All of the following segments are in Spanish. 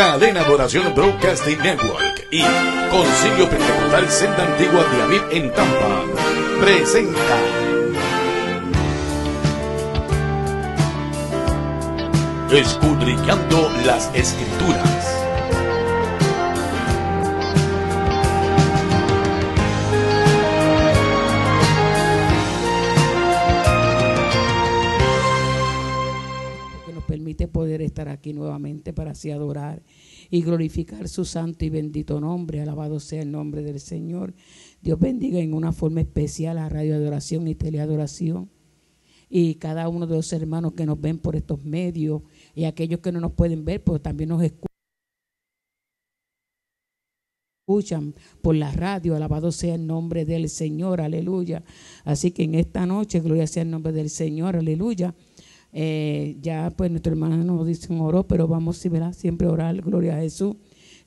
Cadena de Oración Broadcasting Network y Concilio Pentecostal Senda Antigua de Aviv en Tampa presenta Escudriñando las Escrituras. Permite poder estar aquí nuevamente para así adorar y glorificar su santo y bendito nombre. Alabado sea el nombre del Señor. Dios bendiga en una forma especial a Radio Adoración y Teleadoración y cada uno de los hermanos que nos ven por estos medios y aquellos que no nos pueden ver, pues también nos escuchan por la radio. Alabado sea el nombre del Señor, aleluya. Así que en esta noche, gloria sea el nombre del Señor, aleluya. Ya pues nuestro hermano nos dice un oro, pero vamos siempre a orar. Gloria a Jesús.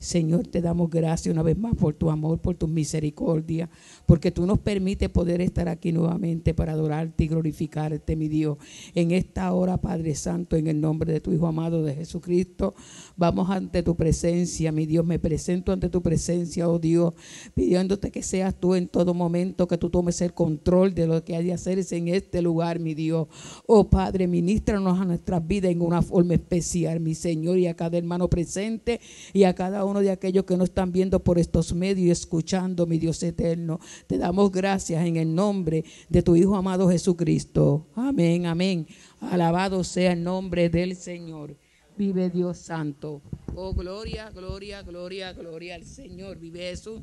Señor, te damos gracias una vez más por tu amor, por tu misericordia, porque tú nos permites poder estar aquí nuevamente para adorarte y glorificarte, mi Dios. En esta hora, Padre Santo, en el nombre de tu Hijo amado de Jesucristo, vamos ante tu presencia, mi Dios. Me presento ante tu presencia, oh Dios, pidiéndote que seas tú en todo momento, que tú tomes el control de lo que hay de hacerse en este lugar, mi Dios. Oh Padre, ministranos a nuestras vidas en una forma especial, mi Señor, y a cada hermano presente y a cada uno de aquellos que nos están viendo por estos medios y escuchando, mi Dios eterno. Te damos gracias en el nombre de tu Hijo amado Jesucristo. Amén, amén. Alabado sea el nombre del Señor. Vive Dios santo. Oh, gloria, gloria, gloria, gloria al Señor. Vive Jesús.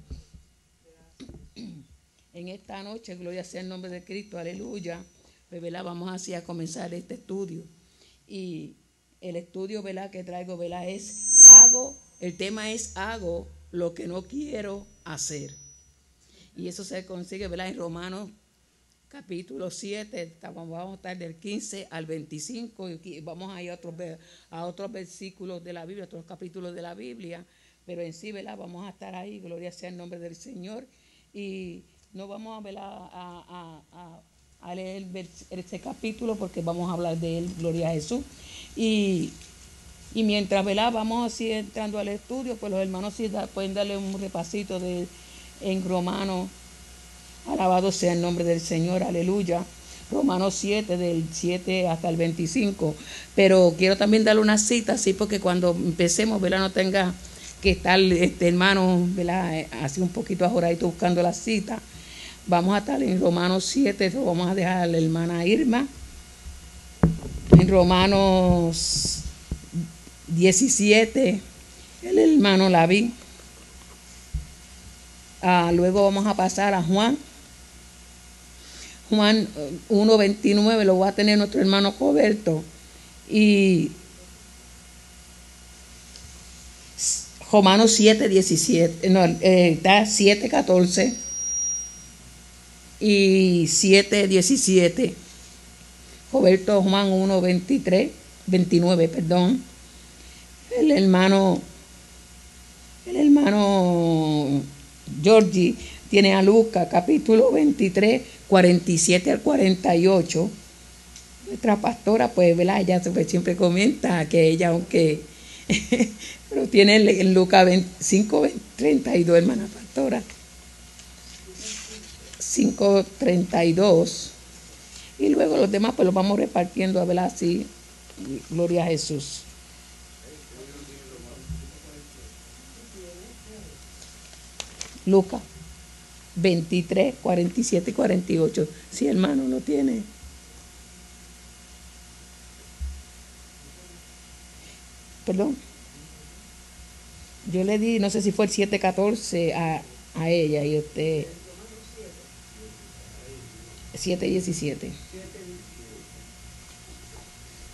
En esta noche, gloria sea el nombre de Cristo. Aleluya. Pues, ¿verdad? Vamos así a comenzar este estudio. Y el estudio, ¿verdad?, que traigo, ¿verdad?, el tema es hago lo que no quiero hacer. Y eso se consigue, ¿verdad?, en Romanos capítulo 7, vamos a estar del 15 al 25, y vamos a ir a otros versículos de la Biblia, otros capítulos de la Biblia, pero en sí, ¿verdad?, vamos a estar ahí, gloria sea el nombre del Señor, y no vamos a, ¿verdad?, a leer ese capítulo porque vamos a hablar de él, gloria a Jesús, y mientras, ¿verdad?, vamos así entrando al estudio, pues los hermanos sí pueden darle un repasito en Romanos. Alabado sea el nombre del Señor, aleluya. Romanos 7, del 7 hasta el 25. Pero quiero también darle una cita, así porque cuando empecemos, ¿verdad?, no tenga que estar hermano, ¿verdad?, así un poquito ajoradito buscando la cita. Vamos a estar en Romanos 7, lo vamos a dejar a la hermana Irma. En Romanos 17, el hermano Laví. Luego vamos a pasar a Juan 1:29, lo va a tener nuestro hermano Roberto, y Romanos 7:17, está 7:14 y 7:17. Roberto Juan 1:29, perdón. El hermano Georgie tiene a Lucas capítulo 23, 47 al 48. Nuestra pastora, pues, ¿verdad?, ella siempre comenta que ella, aunque pero tiene en Lucas 5:32, hermana pastora, 5:32, y luego los demás pues los vamos repartiendo, ¿verdad?, así, gloria a Jesús. Lucas 23, 47 y 48. Si hermano lo tiene. Perdón. Yo le di, no sé si fue el 7:14 a ella y usted 7:17.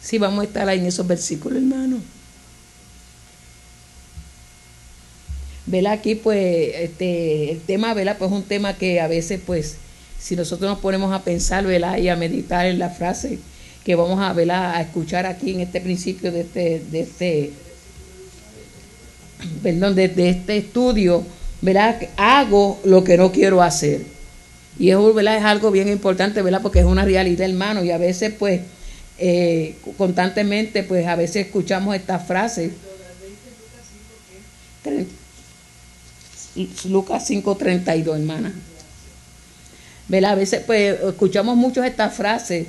Sí, vamos a estar ahí en esos versículos, hermano. ¿Verdad? Aquí pues el tema, ¿verdad?, pues es un tema que a veces pues si nosotros nos ponemos a pensar, ¿verdad?, y a meditar en la frase que vamos a, ¿verdad?, a escuchar aquí en este principio de este estudio, ¿verdad?, hago lo que no quiero hacer. Y eso, ¿verdad?, es algo bien importante, ¿verdad?, porque es una realidad, hermano, y a veces pues constantemente pues a veces escuchamos estas frases Lucas 5:32, hermana. ¿Verdad? A veces pues escuchamos mucho estas frases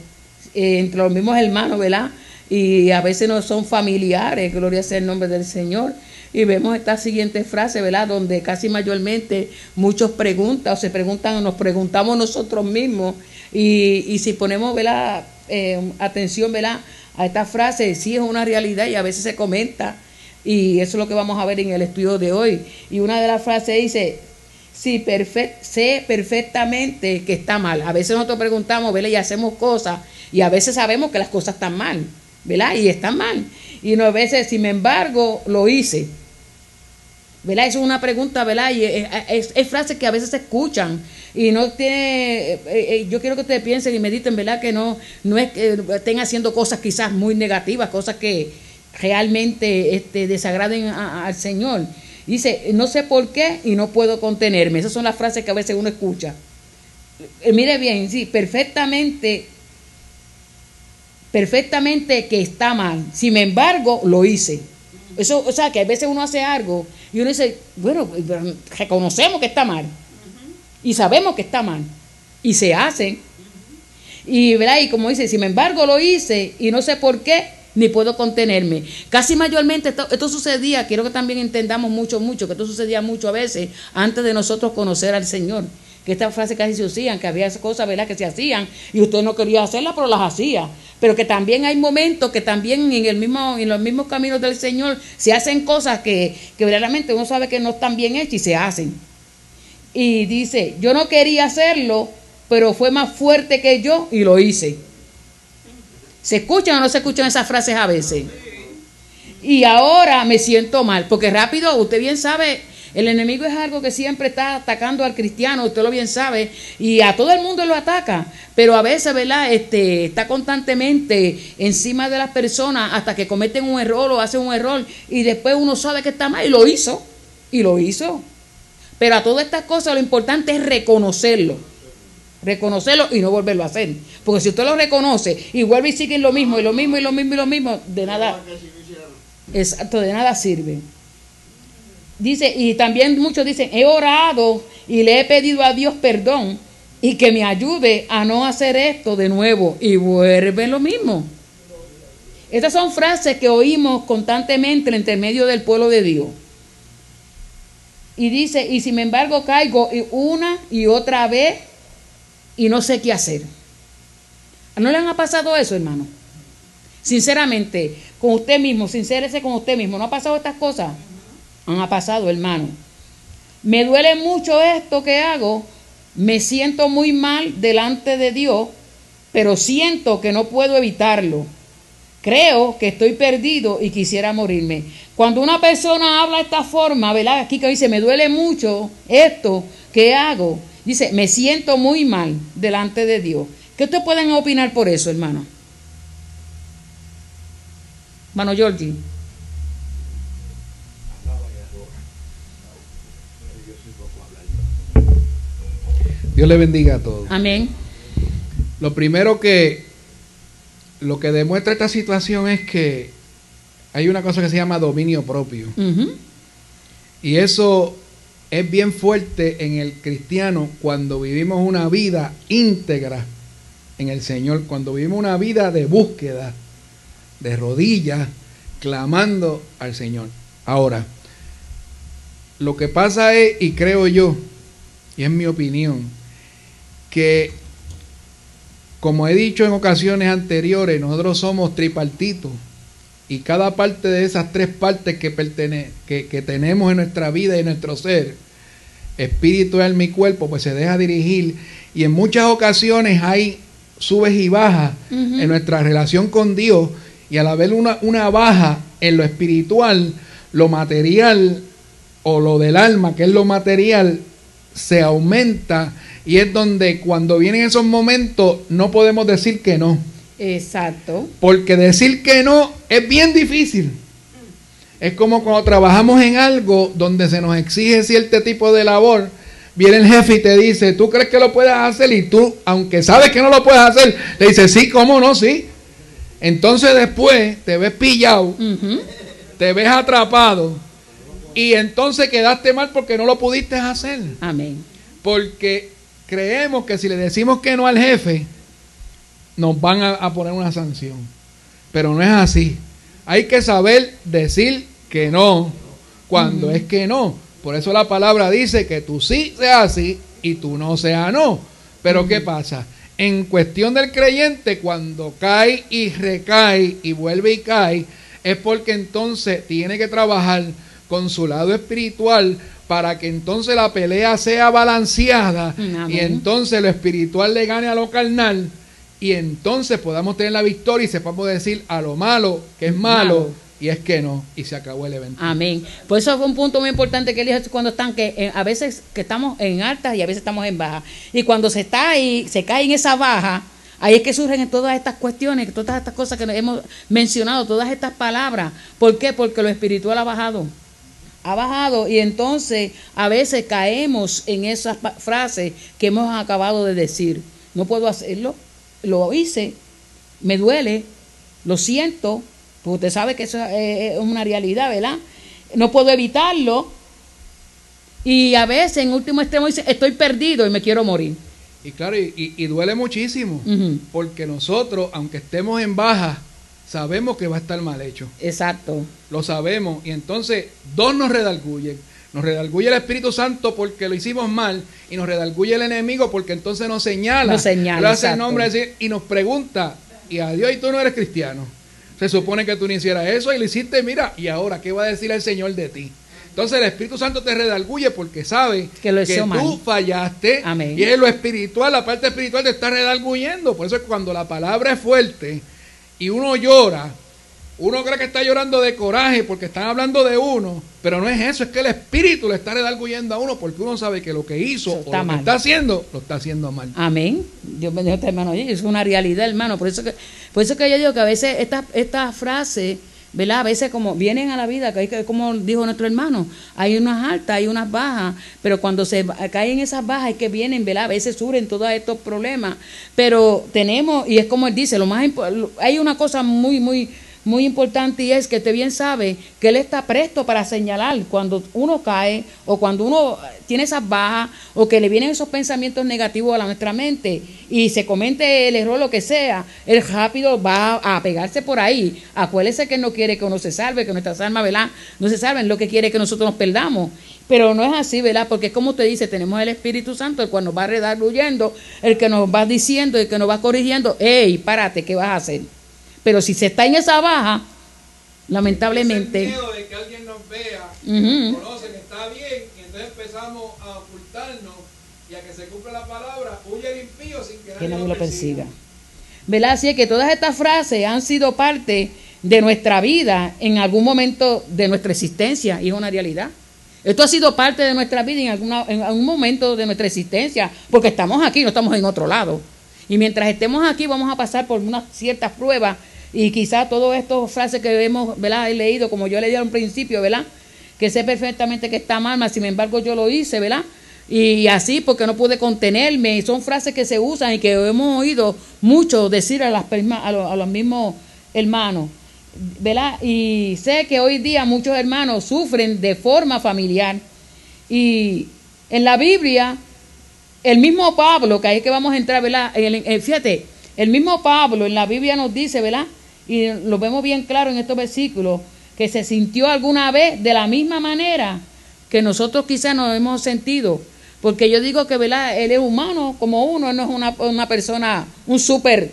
entre los mismos hermanos, ¿verdad? Y a veces no son familiares, gloria sea el nombre del Señor. Y vemos esta siguiente frase, ¿verdad? Donde casi mayormente muchos preguntan o se preguntan o nos preguntamos nosotros mismos. Y si ponemos, ¿verdad? Atención, ¿verdad? A esta frase, sí es una realidad y a veces se comenta. Y eso es lo que vamos a ver en el estudio de hoy. Y una de las frases dice, sí, sé perfectamente que está mal. A veces nosotros preguntamos, ¿verdad? Y hacemos cosas y a veces sabemos que las cosas están mal, ¿verdad? Y están mal. Y no, a veces, sin embargo, lo hice. ¿Verdad? Eso es una pregunta, ¿verdad? Y es frases que a veces se escuchan y no tiene, yo quiero que ustedes piensen y mediten, ¿verdad? Que no es que estén haciendo cosas quizás muy negativas, cosas que realmente desagraden al Señor. Dice, no sé por qué y no puedo contenerme. Esas son las frases que a veces uno escucha. Mire bien, sí, perfectamente que está mal. Sin embargo, lo hice. Eso, o sea, que a veces uno hace algo y uno dice, bueno, reconocemos que está mal. Y sabemos que está mal. Y se hace. Y, ¿verdad? Y como dice, sin embargo, lo hice y no sé por qué ni puedo contenerme. Casi mayormente esto sucedía, quiero que también entendamos mucho, que esto sucedía mucho a veces antes de nosotros conocer al Señor. Que estas frases casi se hacían, que había cosas, ¿verdad?, que se hacían y usted no quería hacerlas, pero las hacía. Pero que también hay momentos que también en los mismos caminos del Señor se hacen cosas que verdaderamente uno sabe que no están bien hechas y se hacen. Y dice, yo no quería hacerlo, pero fue más fuerte que yo y lo hice. ¿Se escuchan o no se escuchan esas frases a veces? Y ahora me siento mal, porque rápido, usted bien sabe, el enemigo es algo que siempre está atacando al cristiano, usted lo bien sabe, y a todo el mundo lo ataca, pero a veces, ¿verdad? Está constantemente encima de las personas hasta que cometen un error o hacen un error, y después uno sabe que está mal y lo hizo. Pero a todas estas cosas lo importante es reconocerlo y no volverlo a hacer, porque si usted lo reconoce y vuelve y sigue lo mismo, de nada, exacto, de nada sirve. Dice, y también muchos dicen, he orado y le he pedido a Dios perdón y que me ayude a no hacer esto de nuevo, y vuelve lo mismo. Estas son frases que oímos constantemente entre medio del pueblo de Dios. Y dice, y sin embargo caigo una y otra vez y no sé qué hacer. ¿No le han pasado eso, hermano? Sinceramente, con usted mismo, sincérese con usted mismo. ¿No ha pasado estas cosas? Han pasado, hermano. Me duele mucho esto que hago, me siento muy mal delante de Dios, pero siento que no puedo evitarlo. Creo que estoy perdido y quisiera morirme. Cuando una persona habla de esta forma, ¿verdad? Aquí que dice, me duele mucho esto que hago, dice, me siento muy mal delante de Dios. ¿Qué ustedes pueden opinar por eso, hermano? Hermano Georgie. Dios le bendiga a todos. Amén. Lo primero lo que demuestra esta situación es que hay una cosa que se llama dominio propio. Y eso es bien fuerte en el cristiano cuando vivimos una vida íntegra en el Señor, cuando vivimos una vida de búsqueda, de rodillas, clamando al Señor. Ahora, lo que pasa es, y creo yo, y es mi opinión, que como he dicho en ocasiones anteriores, nosotros somos tripartitos y cada parte de esas tres partes que tenemos en nuestra vida y en nuestro ser, espíritu, alma y cuerpo, pues se deja dirigir, y en muchas ocasiones hay subes y bajas en nuestra relación con Dios, y al haber una baja en lo espiritual, lo material o lo del alma, que es lo material, se aumenta, y es donde cuando vienen esos momentos no podemos decir que no. Exacto. Porque decir que no es bien difícil. Es como cuando trabajamos en algo donde se nos exige cierto tipo de labor, viene el jefe y te dice, ¿tú crees que lo puedes hacer? Y tú, aunque sabes que no lo puedes hacer, le dices, sí, ¿cómo no? Sí. Entonces después te ves pillado, te ves atrapado, Y entonces quedaste mal porque no lo pudiste hacer. Amén. Porque creemos que si le decimos que no al jefe, nos van a poner una sanción. Pero no es así. Hay que saber decir que no cuando es que no. Por eso la palabra dice que tú sí sea sí y tú no sea no. Pero ¿qué pasa? En cuestión del creyente, cuando cae y recae y vuelve y cae, es porque entonces tiene que trabajar con su lado espiritual para que entonces la pelea sea balanceada. Amén. Y entonces lo espiritual le gane a lo carnal y entonces podamos tener la victoria y sepamos decir a lo malo que es malo y es que no, y se acabó el evento. Amén. Por eso fue un punto muy importante que él dijo cuando están, que a veces que estamos en altas y a veces estamos en bajas. Y cuando se está ahí, se cae en esa baja, ahí es que surgen todas estas cuestiones, todas estas cosas que hemos mencionado, todas estas palabras. ¿Por qué? Porque lo espiritual ha bajado. Ha bajado y entonces a veces caemos en esas frases que hemos acabado de decir. No puedo hacerlo, lo hice, me duele, lo siento. Porque usted sabe que eso es una realidad, ¿verdad? No puedo evitarlo. Y a veces, en último extremo, dice, estoy perdido y me quiero morir. Y claro, y duele muchísimo. Porque nosotros, aunque estemos en baja, sabemos que va a estar mal hecho. Exacto. Lo sabemos. Y entonces, dos nos redarguyen. Nos redarguye el Espíritu Santo porque lo hicimos mal. Y nos redarguye el enemigo porque entonces nos señala. Nos señala, lo hace el nombre y nos pregunta, y a Dios, y tú no eres cristiano. Se supone que tú no hicieras eso y lo hiciste, mira, y ahora, ¿qué va a decir el Señor de ti? Entonces el Espíritu Santo te redarguye porque sabe que tú fallaste. Amén. Y es lo espiritual, la parte espiritual te está redarguyendo. Por eso es cuando la palabra es fuerte y uno llora, uno cree que está llorando de coraje porque están hablando de uno, pero no es eso, es que el Espíritu le está redarguyendo a uno porque uno sabe que lo que hizo o lo que está haciendo, lo está haciendo mal. Amén. Dios bendiga a este hermano. Es una realidad, hermano. Por eso que yo digo que a veces estas frases, ¿verdad? A veces como vienen a la vida, que como dijo nuestro hermano, hay unas altas, hay unas bajas, pero cuando se caen esas bajas es que vienen, ¿verdad? A veces surgen todos estos problemas, pero tenemos, y es como él dice, hay una cosa muy importante y es que usted bien sabe que él está presto para señalar cuando uno cae o cuando uno tiene esas bajas o que le vienen esos pensamientos negativos a nuestra mente y se comete el error, lo que sea, él rápido va a pegarse por ahí. Acuérdese que él no quiere que uno se salve, que nuestras almas, ¿verdad?, no se salven, lo que quiere que nosotros nos perdamos. Pero no es así, ¿verdad? Porque es como usted dice, tenemos el Espíritu Santo, el cual nos va redarguyendo, el que nos va diciendo, el que nos va corrigiendo. ¡Ey, párate! ¿Qué vas a hacer? Pero si se está en esa baja, lamentablemente... Es el miedo de que alguien nos vea, nos conoce que está bien, y entonces empezamos a ocultarnos y a que se cumpla la palabra, huye el impío sin que nadie lo persiga. ¿Verdad? Así es que todas estas frases han sido parte de nuestra vida en algún momento de nuestra existencia, y es una realidad. Esto ha sido parte de nuestra vida en algún momento de nuestra existencia, porque estamos aquí, no estamos en otro lado. Y mientras estemos aquí vamos a pasar por unas ciertas pruebas y quizás todas estas frases que hemos, ¿verdad?, he leído, como yo leí al principio, ¿verdad?, que sé perfectamente que está mal, mas sin embargo yo lo hice, ¿verdad? Y así porque no pude contenerme. Son frases que se usan y que hemos oído mucho decir a los mismos hermanos, ¿verdad? Y sé que hoy día muchos hermanos sufren de forma familiar. Y en la Biblia, el mismo Pablo, que ahí es que vamos a entrar, ¿verdad? Fíjate, el mismo Pablo en la Biblia nos dice, ¿verdad?, y lo vemos bien claro en estos versículos, que se sintió alguna vez de la misma manera que nosotros quizás nos hemos sentido. Porque yo digo que, ¿verdad?, él es humano como uno, él no es una persona, un super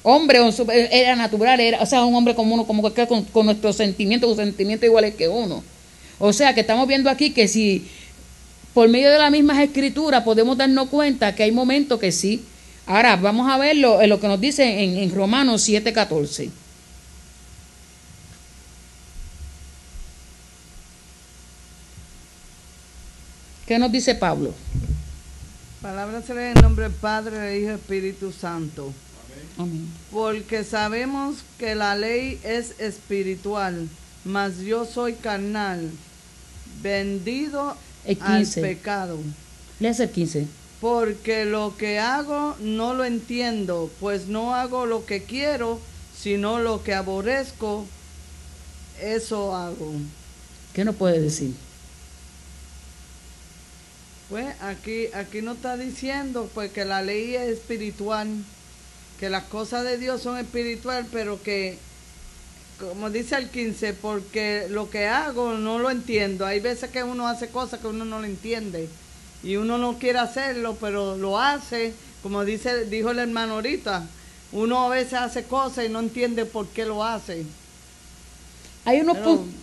hombre, era natural, o sea, un hombre como uno, como cualquiera, con nuestros sentimientos iguales que uno. O sea, que estamos viendo aquí que si por medio de las mismas escrituras podemos darnos cuenta que hay momentos que sí. Ahora, vamos a verlo en lo que nos dice en Romanos 7:14. ¿Qué nos dice Pablo? Palabra se lee en nombre del Padre, del Hijo y Espíritu Santo. Amén. Porque sabemos que la ley es espiritual, mas yo soy carnal, vendido al pecado. Léase el 15. Porque lo que hago no lo entiendo, pues no hago lo que quiero, sino lo que aborrezco, eso hago. ¿Qué nos puede decir? Pues aquí nos está diciendo pues que la ley es espiritual, que las cosas de Dios son espiritual, pero que, como dice el 15, porque lo que hago no lo entiendo. Hay veces que uno hace cosas que uno no lo entiende y uno no quiere hacerlo, pero lo hace, como dijo el hermano ahorita. Uno a veces hace cosas y no entiende por qué lo hace. Hay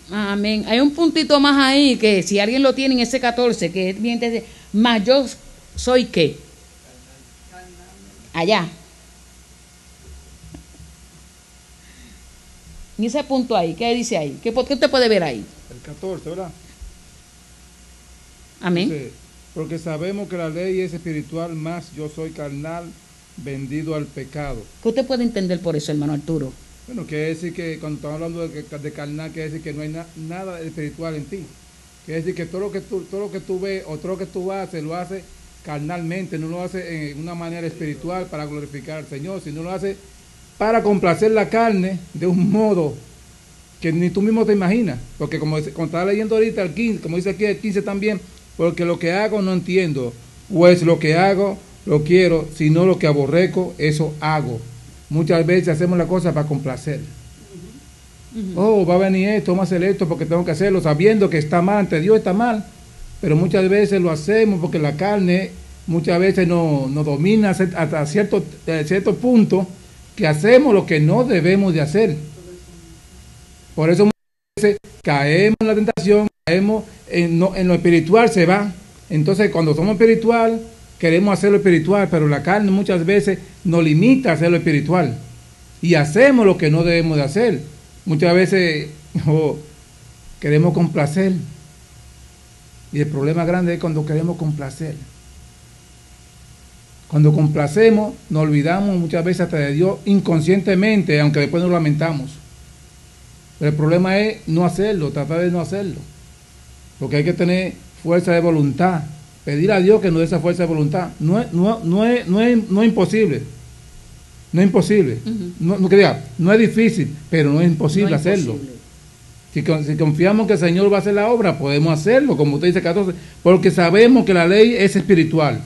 amén. Hay un puntito más ahí que si alguien lo tiene en ese 14, que es bien, más yo soy qué. Allá. En ese punto ahí, ¿qué dice ahí? ¿Qué usted puede ver ahí? El 14, ¿verdad? Amén. Dice, porque sabemos que la ley es espiritual, más yo soy carnal, vendido al pecado. ¿Qué usted puede entender por eso, hermano Arturo? Bueno, quiere decir que cuando estamos hablando de carnal, quiere decir que no hay nada espiritual en ti. Quiere decir que todo lo que tú ves o todo lo que tú haces, lo haces carnalmente, no lo haces en una manera espiritual para glorificar al Señor, sino lo haces para complacer la carne de un modo que ni tú mismo te imaginas. Porque como estaba leyendo ahorita el 15, como dice aquí el 15 también, porque lo que hago no entiendo, pues lo que hago lo quiero, sino lo que aborrezco, eso hago. Muchas veces hacemos la cosa para complacer. Oh, va a venir esto, vamos a hacer esto porque tengo que hacerlo, sabiendo que está mal, ante Dios está mal. Pero muchas veces lo hacemos porque la carne muchas veces nos domina hasta cierto punto, que hacemos lo que no debemos de hacer. Por eso muchas veces caemos en la tentación, caemos en lo espiritual, se va. Entonces cuando somos espiritual, queremos hacer lo espiritual, pero la carne muchas veces nos limita a hacer lo espiritual. Y hacemos lo que no debemos de hacer. Muchas veces queremos complacer. Y el problema grande es cuando queremos complacer. Cuando complacemos, nos olvidamos muchas veces hasta de Dios inconscientemente, aunque después nos lamentamos. Pero el problema es no hacerlo, tratar de no hacerlo. Porque hay que tener fuerza de voluntad. Pedir a Dios que nos dé esa fuerza de voluntad. No es imposible. No es imposible. No es difícil, pero no es imposible hacerlo. Si confiamos que el Señor va a hacer la obra, podemos hacerlo, como usted dice 14, porque sabemos que la ley es espiritual.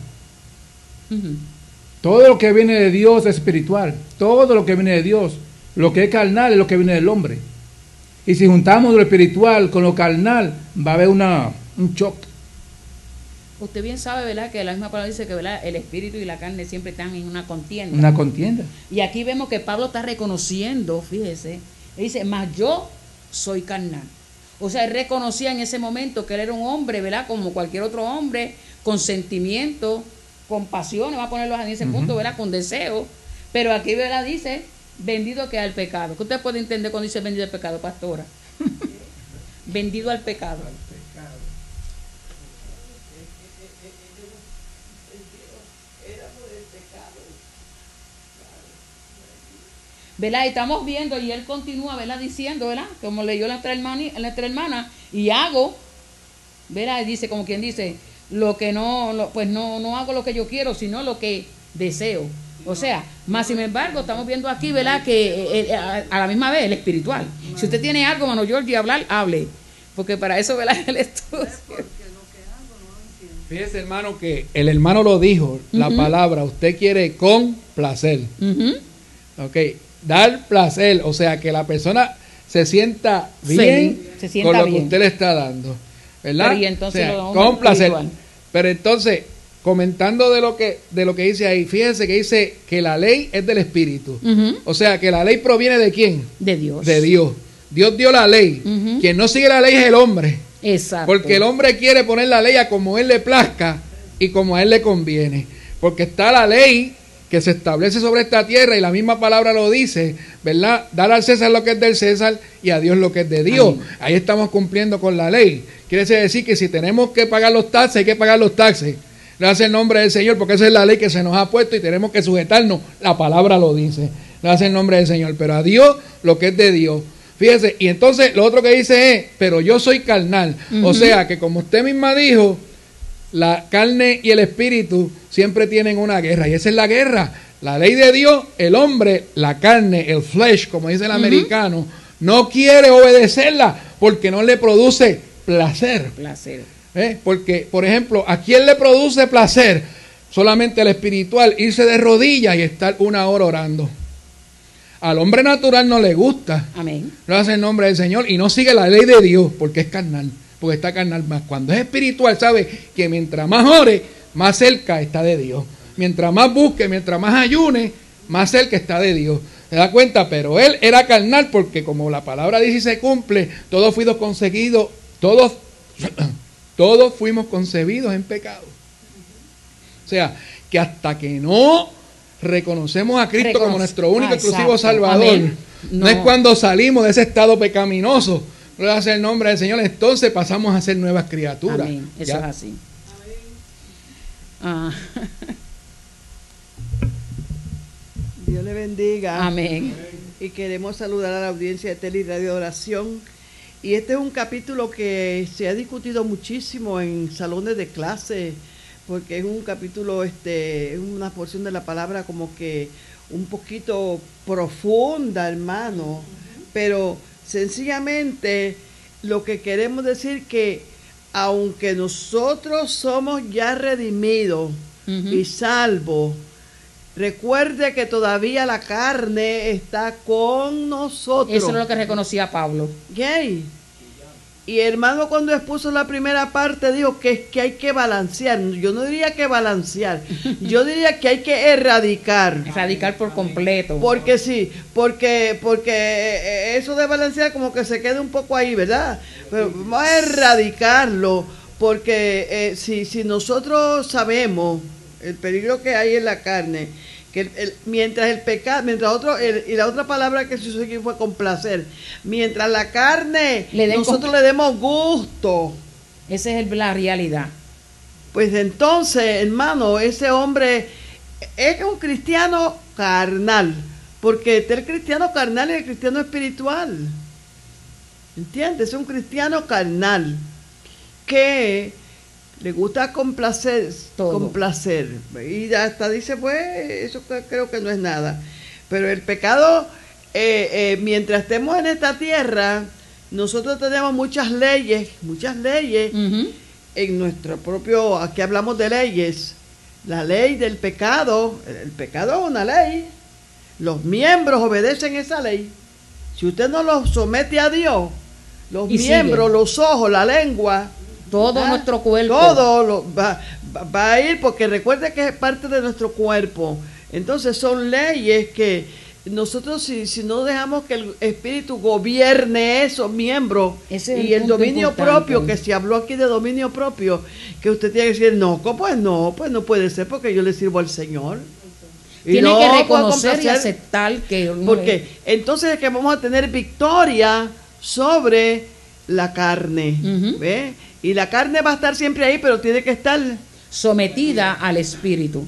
Todo lo que viene de Dios es espiritual. Todo lo que viene de Dios, lo que es carnal es lo que viene del hombre. Y si juntamos lo espiritual con lo carnal, va a haber un choque. Usted bien sabe, ¿verdad?, que la misma palabra dice que, ¿verdad?, el espíritu y la carne siempre están en una contienda. Una contienda. Y aquí vemos que Pablo está reconociendo, fíjese, él dice, mas yo soy carnal. O sea, él reconocía en ese momento que él era un hombre, ¿verdad?, como cualquier otro hombre, con sentimientos, con pasiones, va a ponerlos en ese punto, ¿verdad?, con deseo. Pero aquí, ¿verdad?, dice, vendido que al pecado. ¿Qué usted puede entender cuando dice vendido al pecado, pastora? Vendido al pecado. ¿Verdad? Y estamos viendo, y él continúa, ¿verdad?, diciendo, ¿verdad?, como leyó nuestra hermana, y hago, ¿verdad?, y dice, como quien dice, lo que no hago lo que yo quiero, sino lo que deseo. O sea, más sin embargo, estamos viendo aquí, ¿verdad?, que a la misma vez el espiritual. Si usted tiene algo, hermano Georgie, hablar, hable, porque para eso, ¿verdad?, el estudio. Fíjese, hermano, que el hermano lo dijo, la palabra, usted quiere complacer. Ok, dar placer, o sea, que la persona se sienta bien con lo que usted le está dando, ¿verdad? Pero y entonces, o sea, con placer. Pero entonces, comentando de lo que dice ahí, fíjense que dice que la ley es del Espíritu. O sea, que la ley proviene ¿de quién? De Dios. De Dios. Dios dio la ley. Quien no sigue la ley es el hombre. Exacto. Porque el hombre quiere poner la ley a como él le plazca y como a él le conviene. Porque está la ley que se establece sobre esta tierra y la misma palabra lo dice, ¿verdad? Dar al César lo que es del César y a Dios lo que es de Dios. Ahí estamos cumpliendo con la ley. Quiere decir que si tenemos que pagar los taxes, hay que pagar los taxes. Gracias al nombre del Señor, porque esa es la ley que se nos ha puesto y tenemos que sujetarnos. La palabra lo dice. Gracias al nombre del Señor. Pero a Dios lo que es de Dios. Fíjese, y entonces lo otro que dice es, pero yo soy carnal. O sea que como usted misma dijo, la carne y el espíritu siempre tienen una guerra, y esa es la guerra. La ley de Dios, el hombre, la carne, el flesh, como dice el americano, no quiere obedecerla porque no le produce placer. Porque, por ejemplo, ¿a quién le produce placer? Solamente el espiritual, irse de rodillas y estar 1 hora orando. Al hombre natural no le gusta. Amén. Lo hace en nombre del Señor y no sigue la ley de Dios porque es carnal, porque está carnal más. Cuando es espiritual, sabe que mientras más ore, más cerca está de Dios. Mientras más busque, mientras más ayune, más cerca está de Dios. ¿Se da cuenta? Pero él era carnal porque, como la palabra dice y se cumple, todos fuimos concebidos, todos fuimos concebidos en pecado. O sea, que hasta que no reconocemos a Cristo como nuestro único exclusivo Salvador, no es cuando salimos de ese estado pecaminoso, gloria sea el nombre del Señor, entonces pasamos a ser nuevas criaturas. Amén. Eso ¿Ya? es así. Ah. Dios le bendiga. Amén. Y queremos saludar a la audiencia de Tele y Radio de Oración. Y este es un capítulo que se ha discutido muchísimo en salones de clase, porque es un capítulo, es una porción de la palabra como que un poquito profunda, hermano. Pero sencillamente lo que queremos decir que aunque nosotros somos ya redimidos y salvos, recuerde que todavía la carne está con nosotros. Eso es lo que reconocía Pablo. Yay. Y hermano, cuando expuso la primera parte, dijo que hay que balancear. Yo no diría que balancear, yo diría que hay que erradicar. Erradicar por completo. Porque sí, porque eso de balancear como que se queda un poco ahí, ¿verdad? Pero vamos a erradicarlo, porque si nosotros sabemos el peligro que hay en la carne, que mientras el pecado, y la otra palabra que se usó aquí fue complacer, mientras la carne nosotros le demos gusto, esa es la realidad. pues entonces, hermano, ese hombre es un cristiano carnal, porque este es el cristiano carnal y el cristiano espiritual, ¿entiendes? Es un cristiano carnal que le gusta complacer, y hasta dice, pues, eso creo que no es nada. Pero el pecado, mientras estemos en esta tierra, nosotros tenemos muchas leyes en nuestro propio, aquí hablamos de leyes, la ley del pecado, el pecado es una ley, los miembros obedecen esa ley. Si usted no los somete a Dios, los miembros, los ojos, la lengua, todo nuestro cuerpo, todo va a ir, porque recuerde que es parte de nuestro cuerpo. Entonces son leyes que nosotros, si no dejamos que el Espíritu gobierne esos miembros, y el dominio propio, que se habló aquí de dominio propio, que usted tiene que decir, no puede ser, porque yo le sirvo al Señor. Tiene que reconocer y aceptar que... Porque entonces es que vamos a tener victoria sobre la carne, ¿ve? Y la carne va a estar siempre ahí, pero tiene que estar sometida al Espíritu.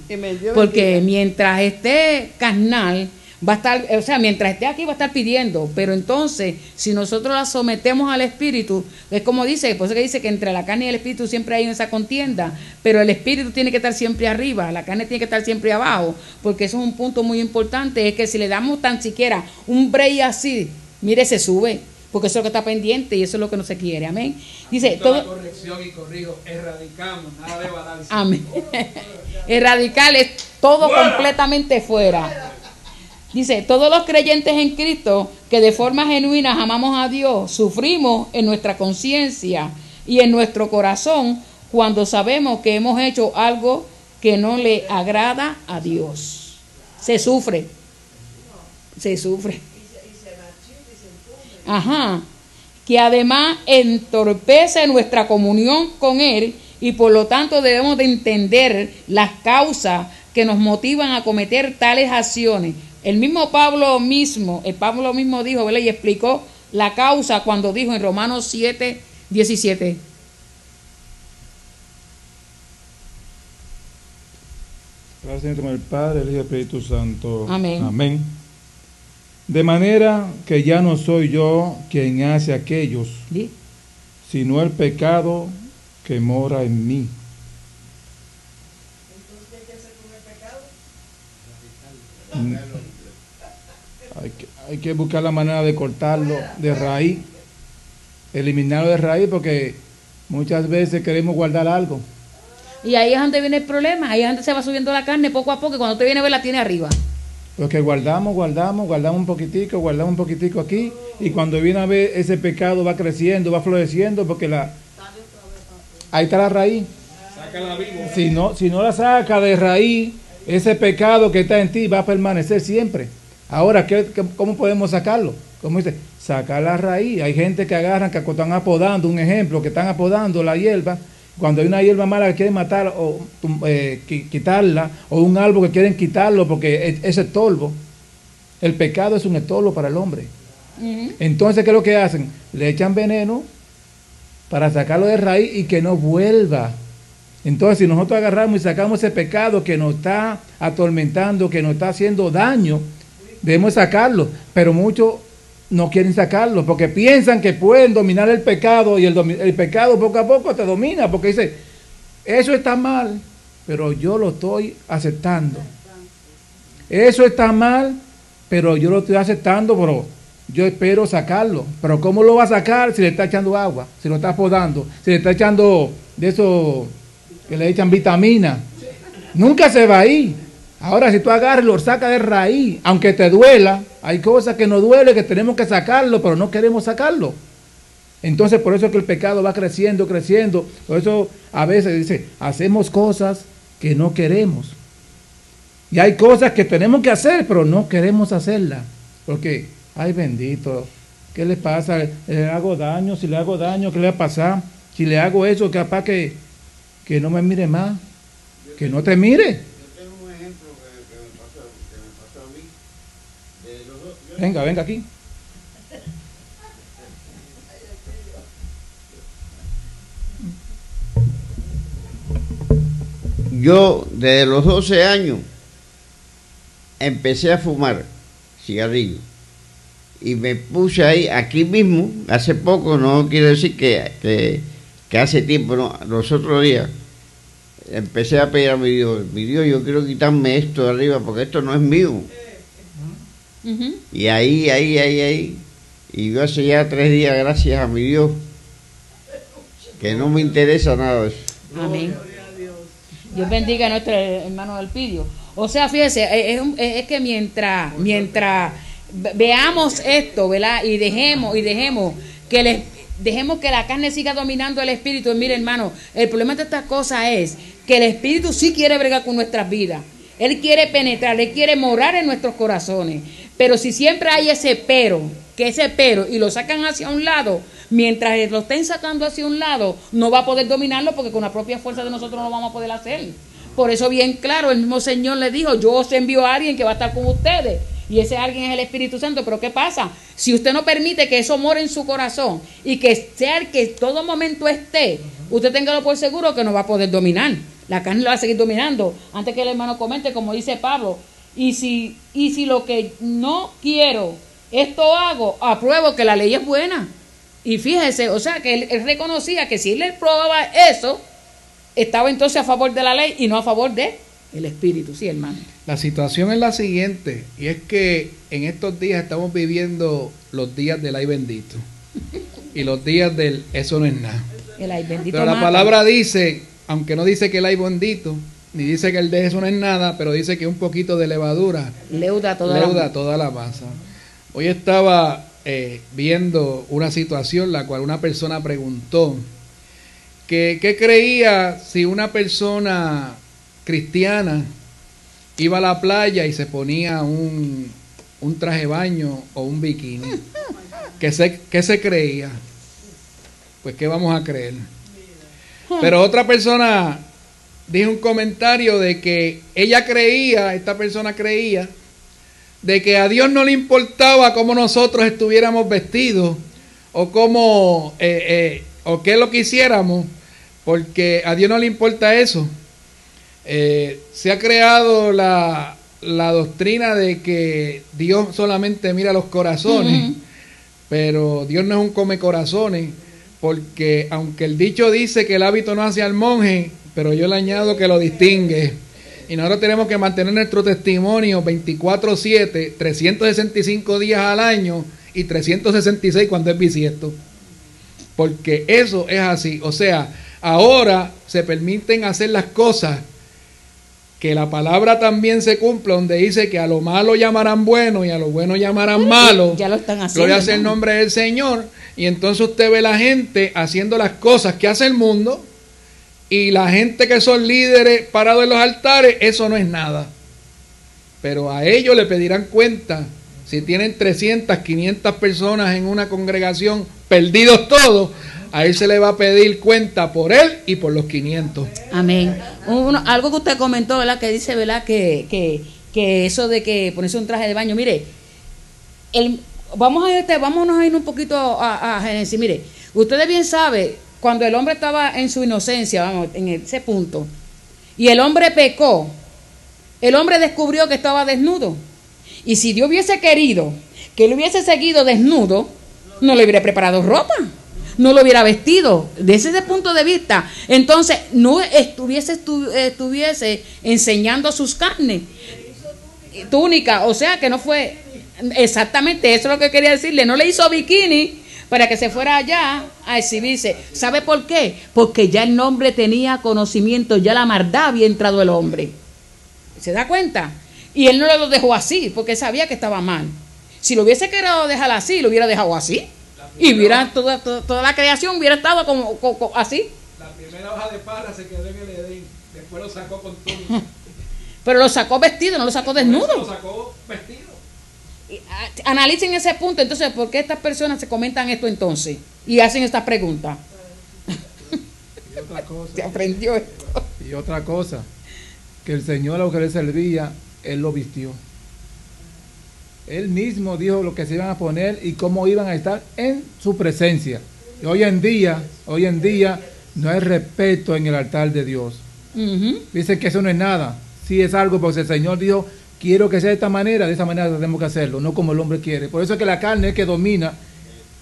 Porque mientras esté carnal, va a estar, o sea, mientras esté aquí va a estar pidiendo, pero entonces, si nosotros la sometemos al Espíritu, es como dice, por eso que dice que entre la carne y el Espíritu siempre hay esa contienda, pero el Espíritu tiene que estar siempre arriba, la carne tiene que estar siempre abajo, porque eso es un punto muy importante, es que si le damos tan siquiera un break así, mire, se sube, porque eso es lo que está pendiente y eso es lo que no se quiere, amén. Dice, toda corrección y corrijo, erradicamos, nada de balance. Amén. Erradicar es todo completamente fuera. Dice, todos los creyentes en Cristo que de forma genuina amamos a Dios, sufrimos en nuestra conciencia y en nuestro corazón cuando sabemos que hemos hecho algo que no le agrada a Dios. Se sufre. Ajá. Que además entorpece nuestra comunión con Él y por lo tanto debemos de entender las causas que nos motivan a cometer tales acciones. El Pablo mismo dijo, ¿verdad? Y explicó la causa cuando dijo en Romanos 7:17. Gracias al Padre, el Hijo y el Espíritu Santo. Amén. Amén. De manera que ya no soy yo quien hace aquellos, ¿sí?, sino el pecado que mora en mí. Entonces, ¿qué hay que hacer con el pecado? Hay que buscar la manera de cortarlo de raíz, eliminarlo de raíz, porque Muchas veces queremos guardar algo. Y ahí es donde viene el problema, ahí es donde se va subiendo la carne poco a poco, y cuando te viene a ver la tiene arriba. Porque guardamos un poquitico aquí, y cuando viene a ver ese pecado va creciendo, va floreciendo, porque ahí está la raíz. Si no la saca de raíz, ese pecado que está en ti va a permanecer siempre. Ahora, ¿cómo podemos sacarlo? Como dice, sacar la raíz. Hay gente que agarran, que están apodando, un ejemplo, que están apodando la hierba. Cuando hay una hierba mala que quieren matar o quitarla, o un árbol que quieren quitarlo porque es estorbo. El pecado es un estorbo para el hombre. Entonces, ¿qué es lo que hacen? Le echan veneno para sacarlo de raíz y que no vuelva. Entonces, si nosotros agarramos y sacamos ese pecado que nos está atormentando, que nos está haciendo daño, debemos sacarlo. Pero muchos no quieren sacarlo porque piensan que pueden dominar el pecado, y el pecado poco a poco te domina, porque dice, eso está mal, pero yo lo estoy aceptando. Eso está mal, pero yo lo estoy aceptando, pero yo espero sacarlo. Pero ¿cómo lo va a sacar si le está echando agua, si lo está podando, si le está echando de eso que le echan vitamina? Nunca se va a ir. Ahora, si tú agarras y lo sacas de raíz, aunque te duela, hay cosas que nos duele, que tenemos que sacarlo, pero no queremos sacarlo. Entonces, por eso es que el pecado va creciendo. Por eso a veces dice, hacemos cosas que no queremos. Y hay cosas que tenemos que hacer, pero no queremos hacerlas. Porque, ay bendito, ¿qué le pasa? ¿Le hago daño? Si le hago daño, ¿qué le va a pasar? Si le hago eso, capaz que no me mire más. Que no te mire. Venga aquí. Yo desde los 12 años empecé a fumar cigarrillo y me puse ahí, aquí mismo, hace poco, no quiero decir que hace tiempo, no, los otros días, empecé a pedir a mi Dios, yo quiero quitarme esto de arriba porque esto no es mío. Y ahí, y yo hace ya 3 días, gracias a mi Dios, que no me interesa nada de eso. Amén. Dios bendiga a nuestro hermano Elpidio. O sea, fíjese, es que mientras veamos esto, ¿verdad? Y dejemos que la carne siga dominando el espíritu. Mire, hermano, el problema de estas cosas es que el espíritu sí quiere bregar con nuestras vidas. Él quiere penetrar, Él quiere morar en nuestros corazones. Pero si siempre hay ese pero, y lo sacan hacia un lado, mientras lo estén sacando hacia un lado, no va a poder dominarlo, porque con la propia fuerza de nosotros no lo vamos a poder hacer. Por eso bien claro, el mismo Señor le dijo, yo os envío a alguien que va a estar con ustedes, y ese alguien es el Espíritu Santo. Pero ¿qué pasa? Si usted no permite que eso more en su corazón, y que sea el que todo momento esté, usted téngalo por seguro que no va a poder dominar. La carne lo va a seguir dominando. Antes que el hermano comente, como dice Pablo, y si lo que no quiero, esto hago, apruebo que la ley es buena. Y fíjese, o sea, que él reconocía que si él probaba eso, estaba entonces a favor de la ley y no a favor de el espíritu. Sí, hermano. La situación es la siguiente, y es que en estos días estamos viviendo los días del ay bendito y los días del eso no es nada. El ay bendito. Pero la palabra dice, aunque no dice que el ay bendito, ni dice que el de eso no es nada, pero dice que un poquito de levadura leuda toda la masa. Hoy estaba viendo una situación la cual una persona preguntó que qué creía si una persona cristiana iba a la playa y se ponía un traje de baño o un bikini. ¿Qué se creía? Pues ¿qué vamos a creer? Pero otra persona dijo un comentario de que esta persona creía, de que a Dios no le importaba cómo nosotros estuviéramos vestidos o cómo o qué lo que hiciéramos, porque a Dios no le importa eso. Se ha creado la doctrina de que Dios solamente mira los corazones, pero Dios no es un come corazones, porque aunque el dicho dice que el hábito no hace al monje, pero yo le añado que lo distingue. Y nosotros tenemos que mantener nuestro testimonio 24/7, 365 días al año y 366 cuando es bisiesto. porque eso es así. O sea, ahora se permiten hacer las cosas que la palabra también se cumple, donde dice que a lo malo llamarán bueno y a lo bueno llamarán malo. Ya lo están haciendo. Gloria sea el nombre del Señor. Y entonces usted ve la gente haciendo las cosas que hace el mundo, y la gente que son líderes parados en los altares, eso no es nada. Pero a ellos le pedirán cuenta. Si tienen 300, 500 personas en una congregación, perdidos todos, a él se le va a pedir cuenta por él y por los 500. Amén. Algo que usted comentó, ¿verdad? Que dice, ¿verdad? Que eso de que ponerse un traje de baño, mire, vámonos a ir un poquito a Génesis. Mire, ustedes bien saben, cuando el hombre estaba en su inocencia, vamos, en ese punto, y el hombre pecó, el hombre descubrió que estaba desnudo. Y si Dios hubiese querido que él hubiese seguido desnudo, no le hubiera preparado ropa, no lo hubiera vestido. Desde ese punto de vista, entonces no estuviese enseñando sus carnes, túnica, o sea que no fue exactamente eso lo que quería decirle. No le hizo bikini para que se fuera allá a exhibirse. ¿Sabe por qué? Porque ya el hombre tenía conocimiento, ya la maldad había entrado el hombre. ¿Se da cuenta? Y él no lo dejó así, porque sabía que estaba mal. Si lo hubiese querido dejar así, lo hubiera dejado así. Y hubiera toda la creación hubiera estado como así. La primera hoja de parra se quedó en el Edén, después lo sacó con túnica. Pero lo sacó vestido, no lo sacó desnudo. Lo sacó vestido. Analicen ese punto. Entonces, ¿por qué estas personas se comentan esto entonces? Y hacen estas preguntas. Y otra cosa. Se aprendió esto. Y otra cosa, que el Señor a lo que le servía, Él lo vistió. Él mismo dijo lo que se iban a poner y cómo iban a estar en su presencia. Y hoy en día no hay respeto en el altar de Dios. Dice que eso no es nada. Sí es algo, porque el Señor dijo, quiero que sea de esa manera tenemos que hacerlo, no como el hombre quiere. Por eso es que la carne es que domina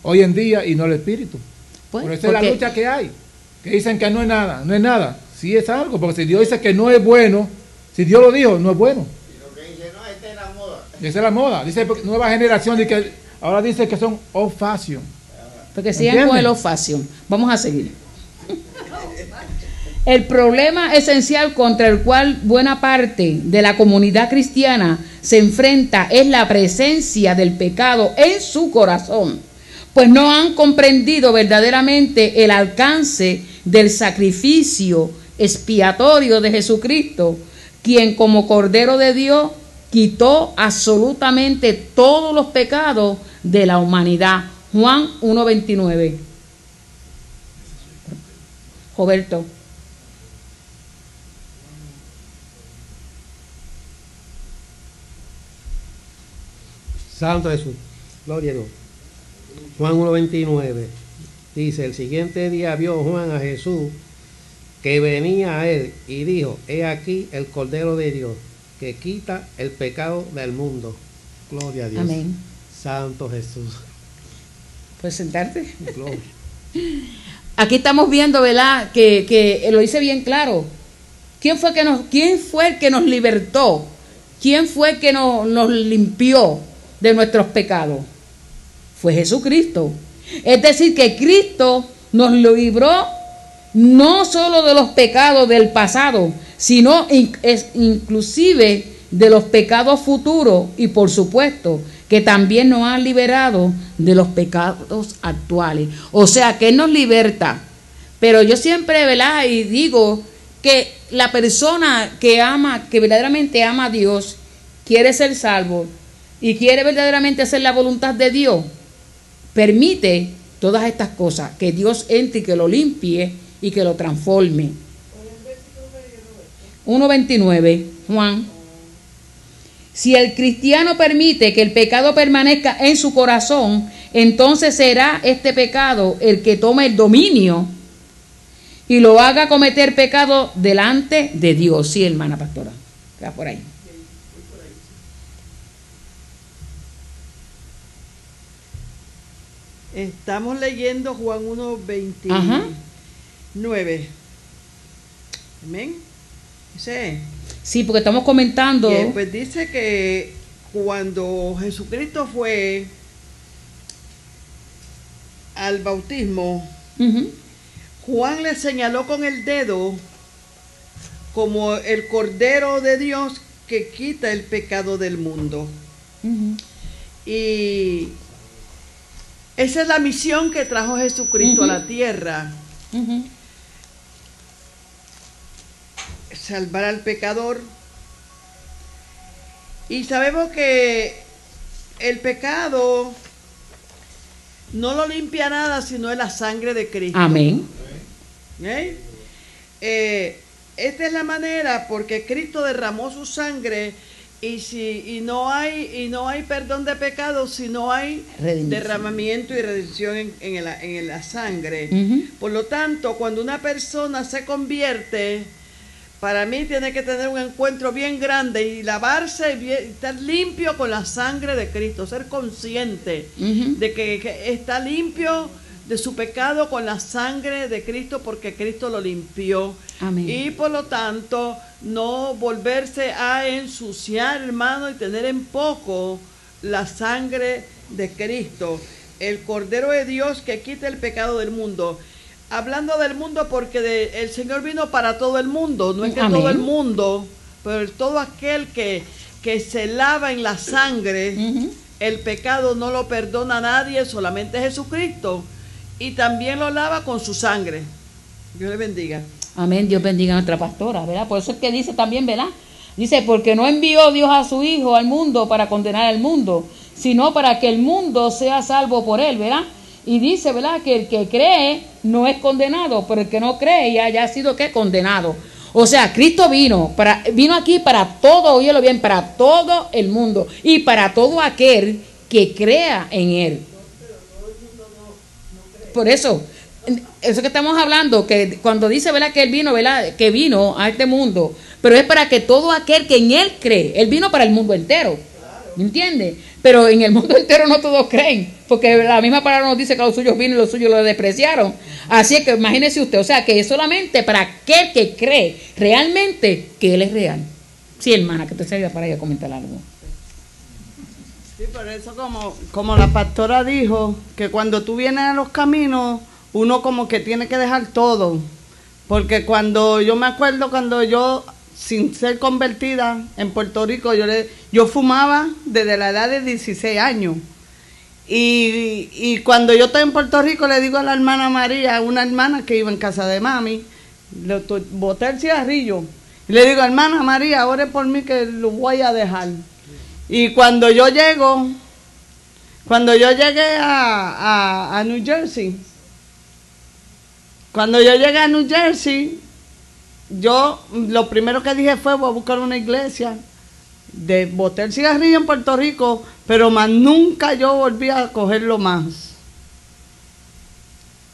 hoy en día y no el espíritu. Pues, por eso es la lucha que hay. Que dicen que no es nada. Sí es algo, porque si Dios dice que no es bueno, si Dios lo dijo, no es bueno. Y esa es la moda. Dice nueva generación, de que ahora dice que son old fashion. Porque sigan con el old fashion. Vamos a seguir. El problema esencial contra el cual buena parte de la comunidad cristiana se enfrenta es la presencia del pecado en su corazón, pues no han comprendido verdaderamente el alcance del sacrificio expiatorio de Jesucristo, quien como Cordero de Dios quitó absolutamente todos los pecados de la humanidad. Juan 1:29. Roberto. Santo Jesús, gloria a Dios. Juan 1:29 dice, el siguiente día vio Juan a Jesús que venía a él y dijo, he aquí el Cordero de Dios que quita el pecado del mundo. Gloria a Dios. Amén. Santo Jesús. ¿Puedes sentarte? Gloria. Aquí estamos viendo, ¿verdad? Que lo dice bien claro. ¿Quién fue el que nos libertó? ¿Quién fue el que nos limpió de nuestros pecados? Fue Jesucristo. Es decir, que Cristo nos libró no solo de los pecados del pasado, sino inclusive de los pecados futuros, y por supuesto que también nos ha liberado de los pecados actuales. O sea, que Él nos liberta. Pero yo siempre, ¿verdad? Y digo que la persona que verdaderamente ama a Dios, quiere ser salvo y quiere verdaderamente hacer la voluntad de Dios, permite todas estas cosas, que Dios entre y que lo limpie y que lo transforme. 1:29, Juan. Si el cristiano permite que el pecado permanezca en su corazón, entonces será este pecado el que tome el dominio y lo haga cometer pecado delante de Dios. Sí, hermana pastora, queda por ahí. Estamos leyendo Juan 1:29. Ajá. Amén. Ese. Sí, porque estamos comentando. Bien, pues dice que cuando Jesucristo fue al bautismo, Ujú. Juan le señaló con el dedo como el Cordero de Dios que quita el pecado del mundo. Ujú. Y esa es la misión que trajo Jesucristo a la tierra. Ujú. Salvar al pecador. Y sabemos que el pecado no lo limpia nada sino es la sangre de Cristo. Amén. Esta es la manera, porque Cristo derramó su sangre y no hay perdón de pecados si no hay Redención. derramamiento y redención en la sangre. Ujú. Por lo tanto, cuando una persona se convierte, para mí tiene que tener un encuentro bien grande y lavarse y estar limpio con la sangre de Cristo, ser consciente Ujú. de que está limpio de su pecado con la sangre de Cristo porque Cristo lo limpió. Amén. Y por lo tanto no volverse a ensuciar, hermano, y tener en poco la sangre de Cristo, el Cordero de Dios que quita el pecado del mundo. Hablando del mundo porque el Señor vino para todo el mundo, no es que Amén. todo el mundo, pero todo aquel que se lava en la sangre, Ujú. el pecado no lo perdona a nadie, solamente Jesucristo. Y también lo lava con su sangre. Dios le bendiga. Amén, Dios bendiga a nuestra pastora, ¿verdad? Por eso es que dice también, ¿verdad? Dice, porque no envió Dios a su Hijo al mundo para condenar al mundo, sino para que el mundo sea salvo por él, ¿verdad? Y dice, ¿verdad? Que el que cree no es condenado, pero el que no cree ya ha sido, ¿qué? Condenado. O sea, Cristo vino aquí para todo, óyelo bien, para todo el mundo y para todo aquel que crea en él. Por eso que estamos hablando, que cuando dice, ¿verdad? Que él vino, ¿verdad? Que vino a este mundo, pero es para que todo aquel que en él cree, él vino para el mundo entero, ¿me entiendes? Pero en el mundo entero no todos creen, porque la misma palabra nos dice que los suyos vino y los suyos lo despreciaron. Así es que imagínese usted, o sea, que es solamente para aquel que cree realmente que él es real. Sí, hermana, que te salga para ella a comentar algo. Sí, por eso como la pastora dijo, que cuando tú vienes a los caminos, uno como que tiene que dejar todo. Porque cuando yo me acuerdo, cuando yo, sin ser convertida en Puerto Rico, yo fumaba desde la edad de 16 años. Y cuando yo estoy en Puerto Rico, le digo a la hermana María, una hermana que iba en casa de mami, boté el cigarrillo. Y le digo, hermana María, ore por mí que lo voy a dejar. Y cuando yo llegué a New Jersey, yo lo primero que dije fue, voy a buscar una iglesia. Boté el cigarrillo en Puerto Rico, pero más nunca yo volví a cogerlo más.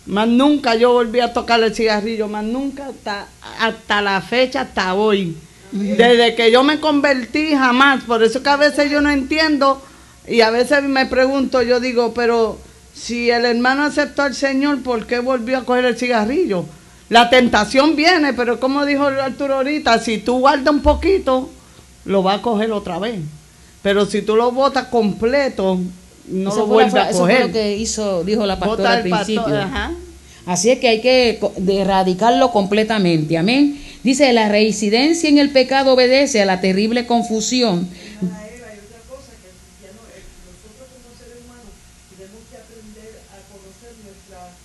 Más nunca yo volví a tocar el cigarrillo, más nunca hasta la fecha, hasta hoy. Desde que yo me convertí, jamás. Por eso que a veces yo no entiendo y a veces me pregunto, yo digo, pero si el hermano aceptó al Señor, ¿por qué volvió a coger el cigarrillo? La tentación viene, pero como dijo Arturo ahorita, si tú guardas un poquito, lo vas a coger otra vez. Pero si tú lo botas completo, no lo vuelves a coger. Eso fue lo que dijo la pastora al principio. Ajá. Así es que hay que erradicarlo completamente. Amén. Dice, la reincidencia en el pecado obedece a la terrible confusión. Hay otra cosa que nosotros como seres humanos tenemos que aprender a conocer nuestras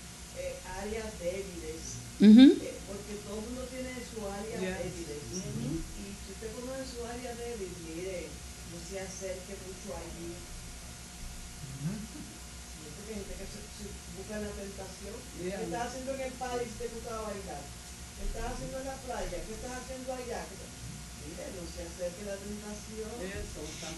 áreas débiles. Ujú. Porque todo el mundo tiene su área débiles. Y si usted conoce su área débil, mire, no se acerque mucho allí. Porque hay gente que se busca la tentación. ¿Qué estás haciendo en el país? Te gustaba bailar. ¿Qué estás haciendo en la playa? ¿Qué estás haciendo allá? Mire, no se acerque la tentación.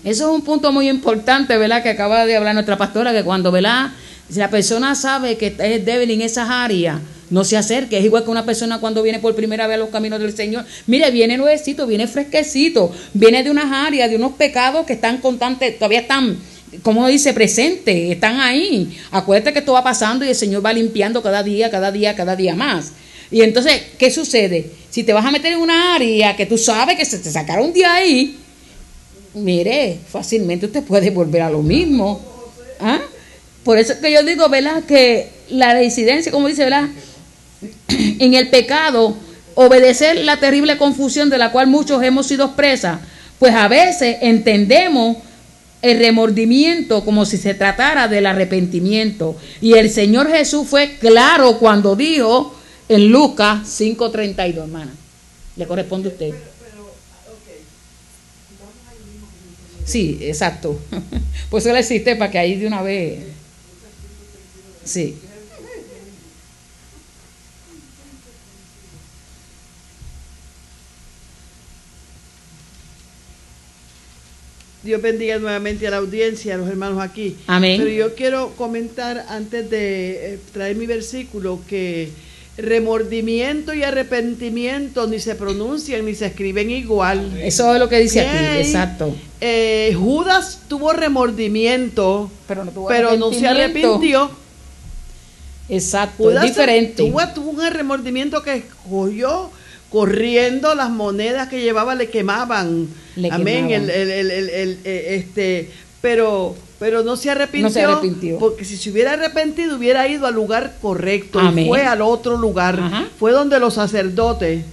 Eso es un punto muy importante, ¿verdad? Que acaba de hablar nuestra pastora, que cuando, ¿verdad? Si la persona sabe que es débil en esas áreas, no se acerque. Es igual que una persona cuando viene por primera vez a los caminos del Señor. Mire, viene nuevecito, viene fresquecito, viene de unas áreas, de unos pecados que están constantes, todavía están, como dice, presentes, están ahí. Acuérdate que esto va pasando y el Señor va limpiando cada día más. Y entonces, ¿qué sucede? Si te vas a meter en una área que tú sabes que se te sacaron de ahí, mire, fácilmente usted puede volver a lo mismo. ¿Ah? Por eso es que yo digo, ¿verdad? Que la reincidencia, como dice, ¿verdad? En el pecado, obedecer la terrible confusión de la cual muchos hemos sido presas, pues a veces entendemos el remordimiento como si se tratara del arrepentimiento. Y el Señor Jesús fue claro cuando dijo en Lucas 5:32, hermana. Le corresponde a usted. Sí, exacto. Pues eso le existe para que ahí de una vez. Sí. Dios bendiga nuevamente a la audiencia, a los hermanos aquí. Amén. Pero yo quiero comentar antes de traer mi versículo que remordimiento y arrepentimiento ni se pronuncian ni se escriben igual. Eso es lo que dice aquí, Okay. exacto. Judas tuvo remordimiento, Pero no tuvo pero no se arrepintió. Exacto, Judas es diferente. tuvo un remordimiento que cogió corriendo, las monedas que llevaba le quemaban. Amén. Pero no se arrepintió. No se arrepintió. Porque si se hubiera arrepentido, hubiera ido al lugar correcto. Amén. Y fue al otro lugar. Ajá. Fue donde los sacerdotes.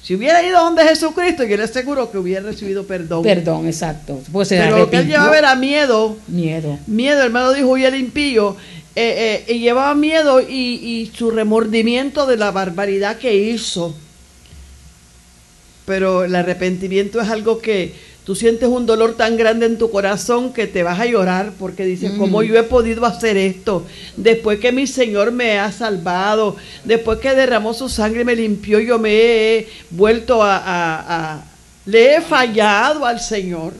Si hubiera ido donde Jesucristo, yo le aseguro que hubiera recibido perdón. Perdón, exacto. Pues se Pero lo que él arrepintió. llevaba era miedo. Miedo. Miedo, hermano dijo, y el impío. Y llevaba miedo y su remordimiento de la barbaridad que hizo. Pero el arrepentimiento es algo que tú sientes un dolor tan grande en tu corazón que te vas a llorar porque dices, ¿cómo yo he podido hacer esto? Después que mi Señor me ha salvado, después que derramó su sangre y me limpió, yo me he vuelto le he fallado al Señor.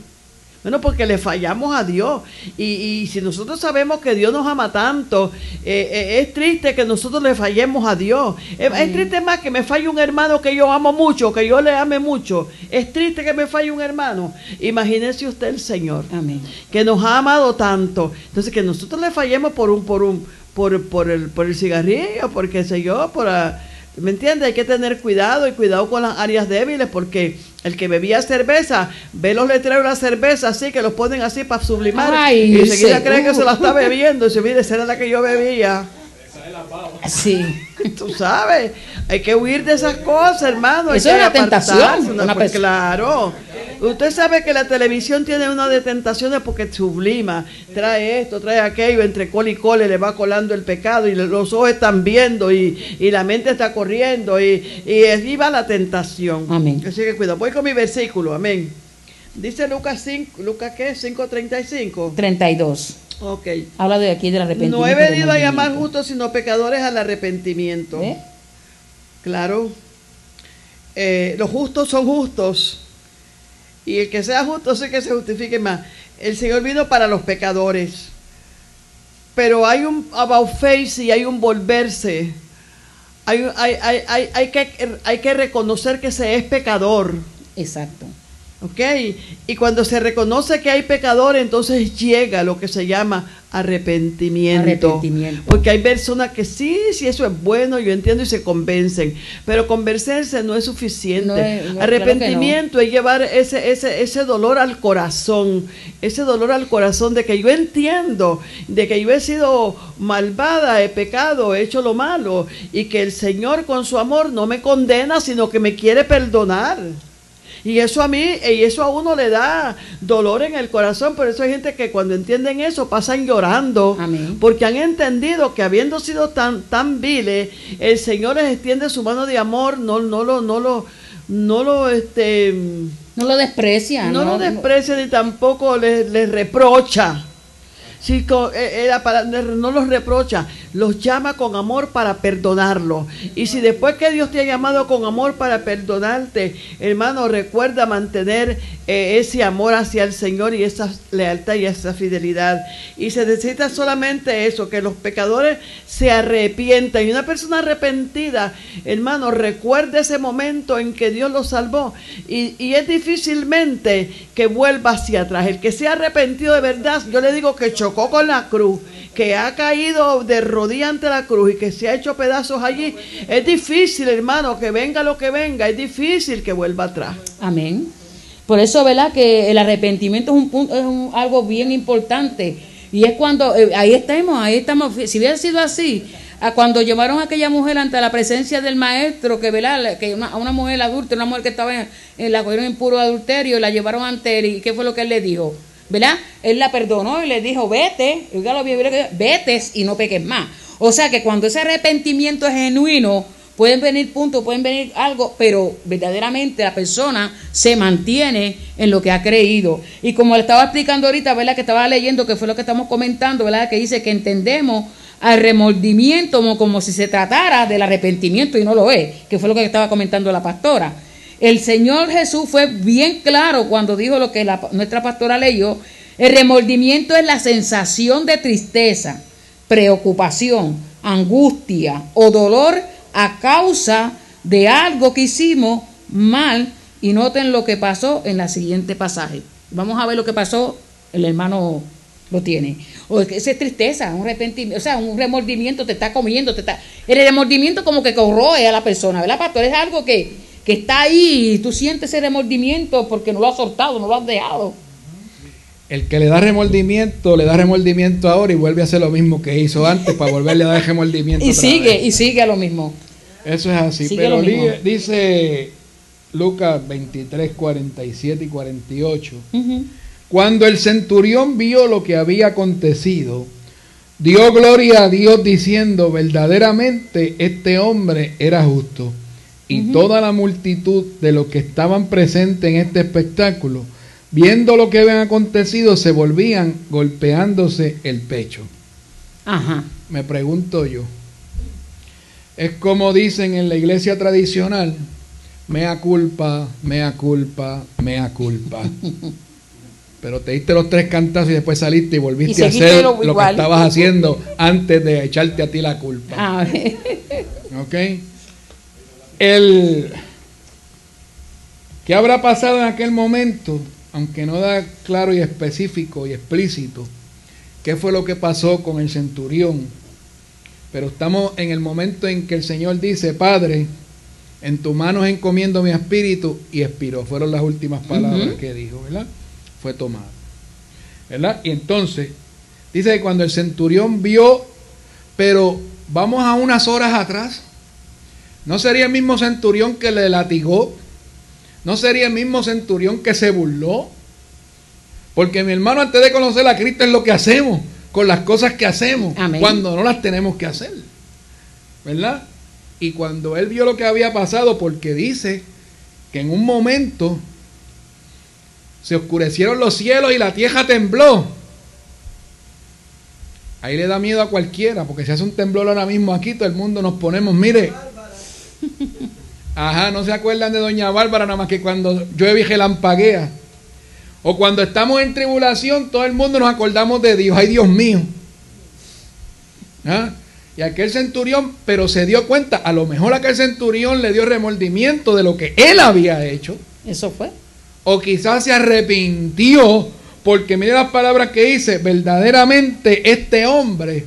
Bueno, porque le fallamos a Dios. Y si nosotros sabemos que Dios nos ama tanto, es triste que nosotros le fallemos a Dios. Es triste más que me falle un hermano que yo amo mucho, que yo le ame mucho. Es triste que me falle un hermano. Imagínese usted el Señor, Amén. que nos ha amado tanto. Entonces, que nosotros le fallemos por el cigarrillo, por qué sé yo, ¿me entiende? Hay que tener cuidado y cuidado con las áreas débiles, porque el que bebía cerveza ve los letreros de la cerveza así, que los ponen así para sublimar. Ay, y enseguida sí. cree que se la está bebiendo. Y dice, mire, esa era la que yo bebía. Sí. Tú sabes, hay que huir de esas cosas, hermano. Eso hay es que una tentación, apartarse, una pues, persona. claro. Usted sabe que la televisión tiene una de tentaciones porque sublima, trae esto, trae aquello, entre col y cole le va colando el pecado y los ojos están viendo y la mente está corriendo y allí va la tentación. Amén. Así que cuidado. Voy con mi versículo, amén. Dice Lucas 5, ¿Lucas qué? 5:35. 32. Ok. Habla de aquí del arrepentimiento. No he venido a del llamar movimiento. justos sino pecadores al arrepentimiento. ¿Eh? Claro. Los justos son justos. Y el que sea justo sí que se justifique más. El Señor vino para los pecadores. Pero hay un about face y hay un volverse. Hay que reconocer que se es pecador. Exacto. ¿Ok? Y cuando se reconoce que hay pecador, entonces llega lo que se llama arrepentimiento. Porque hay personas que sí, eso es bueno, yo entiendo y se convencen, pero convencerse no es suficiente. Arrepentimiento es llevar ese dolor al corazón, de que yo entiendo, de que yo he sido malvada, he pecado, he hecho lo malo, y que el Señor con su amor no me condena, sino que me quiere perdonar. Y eso a uno le da dolor en el corazón. Por eso hay gente que cuando entienden eso pasan llorando. Amén. Porque han entendido que habiendo sido tan viles, el Señor les extiende su mano de amor, no lo desprecia. No lo desprecia ni tampoco les reprocha. Sí, no los reprocha, los llama con amor para perdonarlos. Y si después que Dios te ha llamado con amor para perdonarte, hermano, recuerda mantener ese amor hacia el Señor y esa lealtad y esa fidelidad. Y se necesita solamente eso, que los pecadores se arrepientan. Y una persona arrepentida, hermano, recuerda ese momento en que Dios lo salvó. Y es difícilmente que vuelva hacia atrás. El que se ha arrepentido de verdad, yo le digo que chocó con la cruz, que ha caído de rodillas ante la cruz y que se ha hecho pedazos allí, es difícil, hermano, que venga lo que venga, es difícil que vuelva atrás. Amén. Por eso, ¿verdad? Que el arrepentimiento es algo bien importante, Y es cuando, ahí estamos, si hubiera sido así, a cuando llevaron a aquella mujer ante la presencia del maestro, que ¿verdad? Que a una mujer adulta, una mujer que estaba la cogieron en puro adulterio, la llevaron ante él, y ¿qué fue lo que él le dijo? ¿Verdad? Él la perdonó y le dijo, vete, vete y no peques más. O sea que cuando ese arrepentimiento es genuino, pueden venir puntos, pueden venir algo, pero verdaderamente la persona se mantiene en lo que ha creído. Y como le estaba explicando ahorita, ¿verdad? Que estaba leyendo, que fue lo que estamos comentando, ¿verdad? Que dice que entendemos al remordimiento como si se tratara del arrepentimiento y no lo es, que fue lo que estaba comentando la pastora. El Señor Jesús fue bien claro cuando dijo lo que nuestra pastora leyó. El remordimiento es la sensación de tristeza, preocupación, angustia o dolor a causa de algo que hicimos mal. Y noten lo que pasó en la siguiente pasaje. Vamos a ver lo que pasó. El hermano lo tiene. O esa es tristeza, un arrepentimiento, o sea, un remordimiento te está comiendo, el remordimiento como que corroe a la persona, ¿verdad, pastor? Es algo que está ahí y tú sientes ese remordimiento porque no lo has soltado, no lo has dejado. El que le da remordimiento ahora y vuelve a hacer lo mismo que hizo antes para volverle a dar remordimiento. Y sigue a lo mismo. Eso es así. Sigue pero lo mismo. Dice Lucas 23, 47 y 48. Uh-huh. Cuando el centurión vio lo que había acontecido, dio gloria a Dios diciendo, verdaderamente este hombre era justo. Y toda la multitud de los que estaban presentes en este espectáculo, viendo lo que había acontecido, se volvían golpeándose el pecho. Ajá. Me pregunto yo, es como dicen en la iglesia tradicional, mea culpa, mea culpa, mea culpa. Pero te diste los 3 cantazos y después saliste y volviste a hacer lo que estabas haciendo antes de echarte a ti la culpa. ¿Ok? ¿Qué habrá pasado en aquel momento? Aunque no da claro y específico y explícito qué fue lo que pasó con el centurión. Pero estamos en el momento en que el Señor dice, Padre, en tus manos encomiendo mi espíritu, y expiró. Fueron las últimas palabras que dijo, ¿verdad? Fue tomado, ¿verdad? Y entonces dice que cuando el centurión vio, pero vamos a unas horas atrás, ¿no sería el mismo centurión que le latigó? ¿No sería el mismo centurión que se burló? Porque, mi hermano, antes de conocer a Cristo es lo que hacemos con las cosas que hacemos. Amén. Cuando no las tenemos que hacer, ¿verdad? Y cuando él vio lo que había pasado, porque dice que en un momento se oscurecieron los cielos y la tierra tembló. Ahí le da miedo a cualquiera, porque si hace un temblor ahora mismo aquí, todo el mundo nos ponemos, mire. Ajá, no se acuerdan de doña Bárbara, nada más que cuando llueve y relampaguea. O cuando estamos en tribulación, todo el mundo nos acordamos de Dios. Ay, Dios mío. ¿Ah? Y aquel centurión, pero se dio cuenta, a lo mejor aquel centurión le dio remordimiento de lo que él había hecho. Eso fue. O quizás se arrepintió, porque mire las palabras que dice, verdaderamente este hombre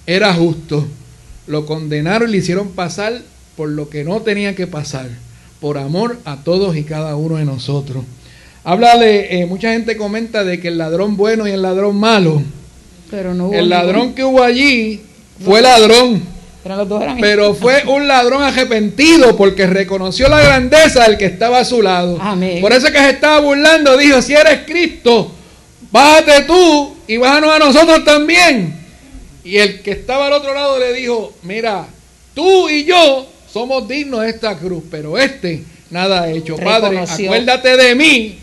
era justo. Lo condenaron y le hicieron pasar por lo que no tenía que pasar, por amor a todos y cada uno de nosotros. Habla de, mucha gente comenta de que el ladrón bueno y el ladrón malo. Pero no hubo el ladrón que hubo allí fue ladrón. Pero fue un ladrón arrepentido porque reconoció la grandeza del que estaba a su lado. Amén. Por eso que se estaba burlando, dijo, si eres Cristo, bájate tú y bájanos a nosotros también. Y el que estaba al otro lado le dijo, mira, tú y yo somos dignos de esta cruz, pero nada ha hecho. Padre, acuérdate de mí.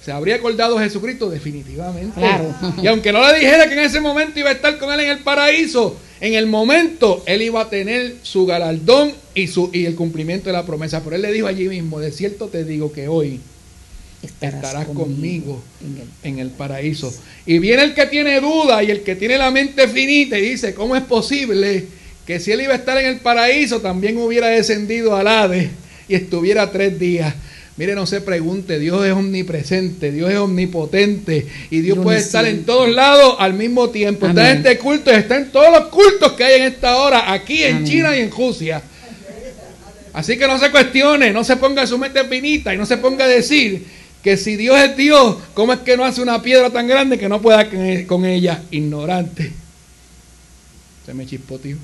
¿Se habría acordado Jesucristo? Definitivamente. Claro. Y aunque no le dijera que en ese momento iba a estar con él en el paraíso, en el momento él iba a tener su galardón y el cumplimiento de la promesa. Pero él le dijo allí mismo, de cierto te digo que hoy estarás conmigo en el paraíso. Y viene el que tiene duda y el que tiene la mente finita y dice, ¿cómo es posible que si él iba a estar en el paraíso también hubiera descendido al Hades y estuviera 3 días? Mire, no se pregunte, Dios es omnipresente, Dios es omnipotente y Dios puede estar en todos lados al mismo tiempo. Está en este culto, está en todos los cultos que hay en esta hora, aquí en China y en Rusia. Así que no se cuestione, no se ponga su mente finita y no se ponga a decir Que si Dios es Dios, ¿cómo es que no hace una piedra tan grande que no pueda con ella? Ignorante. Se me chispoteó.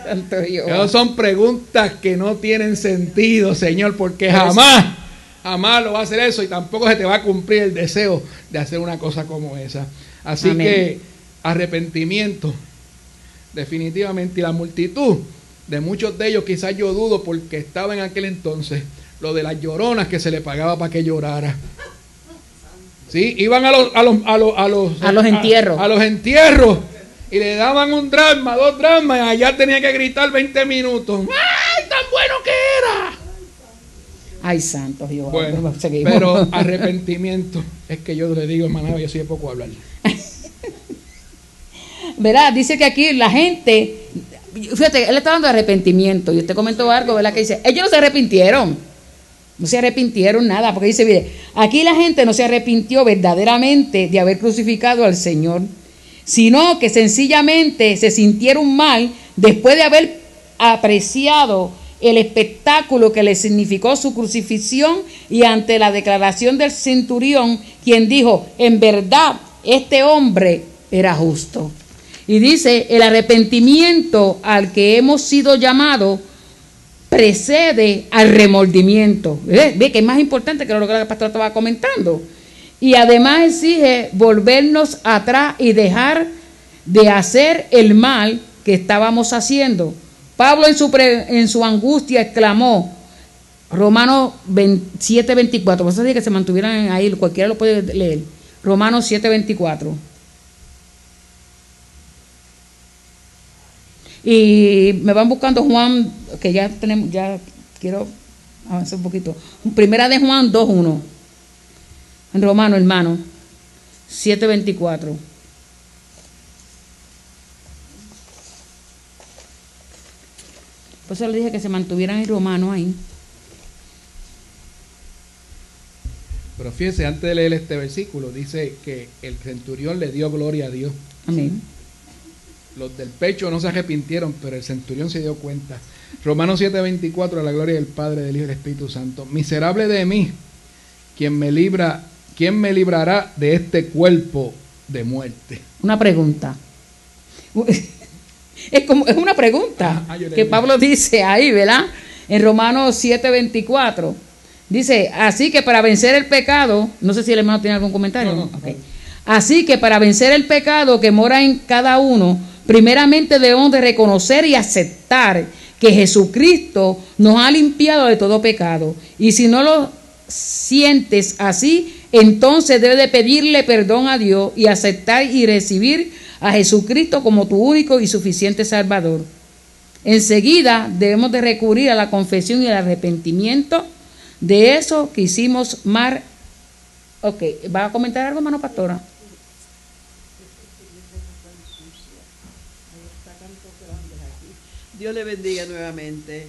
Santo Dios. Esas son preguntas que no tienen sentido, Señor, porque jamás lo va a hacer eso y tampoco se te va a cumplir el deseo de hacer una cosa como esa. Así Amén. que arrepentimiento, definitivamente, y la multitud de muchos de ellos, quizás yo dudo porque estaba en aquel entonces lo de las lloronas que se le pagaba para que llorara. Sí, iban a los entierros. A los entierros y le daban 1 dracma, 2 dracmas, y allá tenía que gritar 20 minutos. ¡Ay, tan bueno que era! Ay, santo Dios. Bueno, Seguimos. pero arrepentimiento, es que yo le digo, hermana, yo soy de poco hablar. ¿Verdad? Dice que aquí la gente, fíjate, él está hablando de arrepentimiento, y usted comentó algo, ¿verdad? Que dice, ellos no se arrepintieron nada, porque dice, mire, aquí la gente no se arrepintió verdaderamente de haber crucificado al Señor, sino que sencillamente se sintieron mal después de haber apreciado el espectáculo que le significó su crucifixión y ante la declaración del centurión, quien dijo, en verdad, este hombre era justo. Y dice, el arrepentimiento al que hemos sido llamados precede al remordimiento. Ve que es más importante que lo que la pastora estaba comentando. Y además exige volvernos atrás y dejar de hacer el mal que estábamos haciendo. Pablo en su angustia exclamó, Romanos 7:24, por eso dije que se mantuvieran ahí, cualquiera lo puede leer, Romanos 7:24. Y me van buscando Juan, que ya quiero avanzar un poquito. Primera de Juan 2:1. En Romano, hermano. 7:24. Por eso le dije que se mantuvieran en Romano ahí. Pero fíjense, antes de leer este versículo, dice que el centurión le dio gloria a Dios. Amén. Los del pecho no se arrepintieron, pero el centurión se dio cuenta. Romanos 7:24, a la gloria del Padre, del Hijo y del Espíritu Santo. Miserable de mí, ¿quién me librará de este cuerpo de muerte? Una pregunta. Es una pregunta que Pablo dice ahí, ¿verdad? En Romanos 7:24. Dice, así que para vencer el pecado, no sé si el hermano tiene algún comentario. No. Okay. Así que para vencer el pecado que mora en cada uno, primeramente debemos de reconocer y aceptar que Jesucristo nos ha limpiado de todo pecado. Y si no lo sientes así, entonces debes de pedirle perdón a Dios y aceptar y recibir a Jesucristo como tu único y suficiente Salvador. Enseguida debemos de recurrir a la confesión y al arrepentimiento de eso que hicimos mal. Ok, ¿va a comentar algo, hermano pastora? Dios le bendiga nuevamente.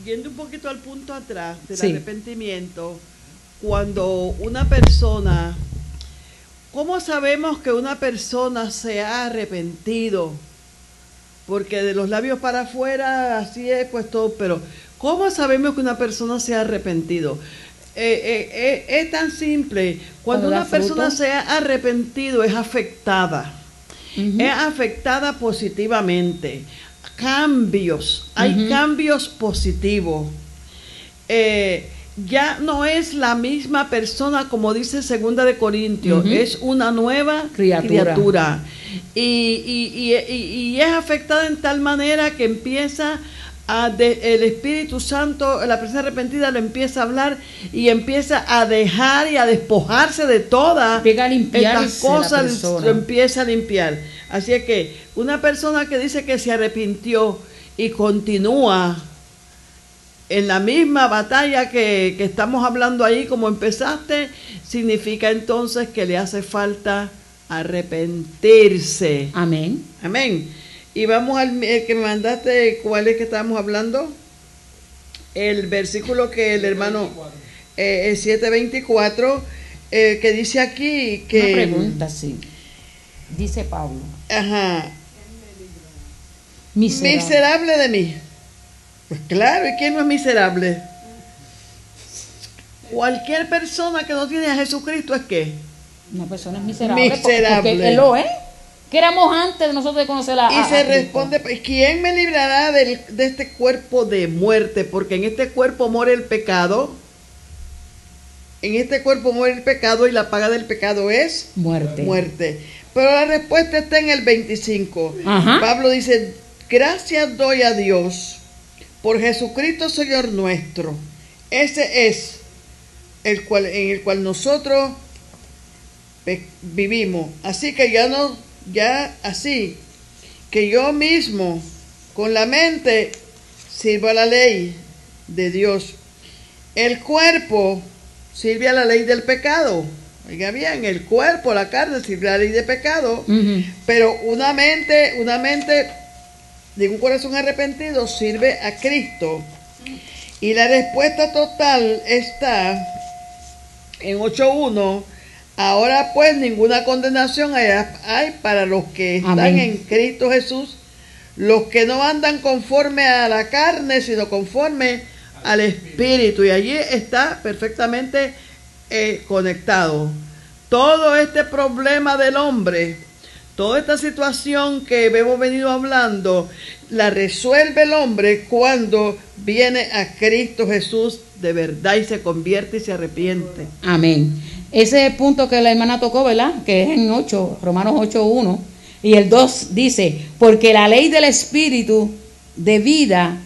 Yendo un poquito al punto atrás del arrepentimiento, cuando una persona, ¿cómo sabemos que una persona se ha arrepentido? Porque de los labios para afuera, así es, pues todo, pero ¿cómo sabemos que una persona se ha arrepentido? Es tan simple. Cuando una persona se ha arrepentido, es afectada. Es afectada positivamente. Cambios, hay cambios positivos. Ya no es la misma persona, como dice 2 de Corintios, es una nueva criatura. Y es afectada en tal manera que empieza el Espíritu Santo, la persona arrepentida, lo empieza a hablar y empieza a dejar y a despojarse de todas estas cosas, lo empieza a limpiar. Así es que una persona que dice que se arrepintió y continúa en la misma batalla que estamos hablando ahí como empezaste, significa entonces que le hace falta arrepentirse. Amén. Amén. Y vamos al que me mandaste, ¿cuál es que estábamos hablando? El versículo que el hermano 7:24, que dice aquí que... Una pregunta, sí. Dice Pablo. Ajá. Miserable de mí. Pues claro, ¿y quién no es miserable? Cualquier persona que no tiene a Jesucristo es ¿qué? Una persona es miserable. Miserable. Porque Él lo es. Que éramos antes de nosotros de conocer Y se responde, ¿quién me librará de este cuerpo de muerte? Porque en este cuerpo muere el pecado. En este cuerpo muere el pecado y la paga del pecado es muerte. Muerte. Pero la respuesta está en el 25. Ajá. Pablo dice, gracias doy a Dios por Jesucristo Señor nuestro. Ese es en el cual nosotros vivimos. Así que así que yo mismo con la mente sirvo a la ley de Dios. El cuerpo sirve a la ley del pecado. Oiga bien, el cuerpo, la carne sirve a la ley de pecado, pero una mente de un corazón arrepentido sirve a Cristo. Y la respuesta total está en 8.1. Ahora pues ninguna condenación hay para los que están en Cristo Jesús, los que no andan conforme a la carne, sino conforme al Espíritu. Y allí está perfectamente conectado. Todo este problema del hombre, toda esta situación que hemos venido hablando, la resuelve el hombre cuando viene a Cristo Jesús de verdad y se convierte y se arrepiente. Amén. Ese es el punto que la hermana tocó, ¿verdad? Que es en Romanos 8.1. Y el 2 dice, porque la ley del Espíritu de vida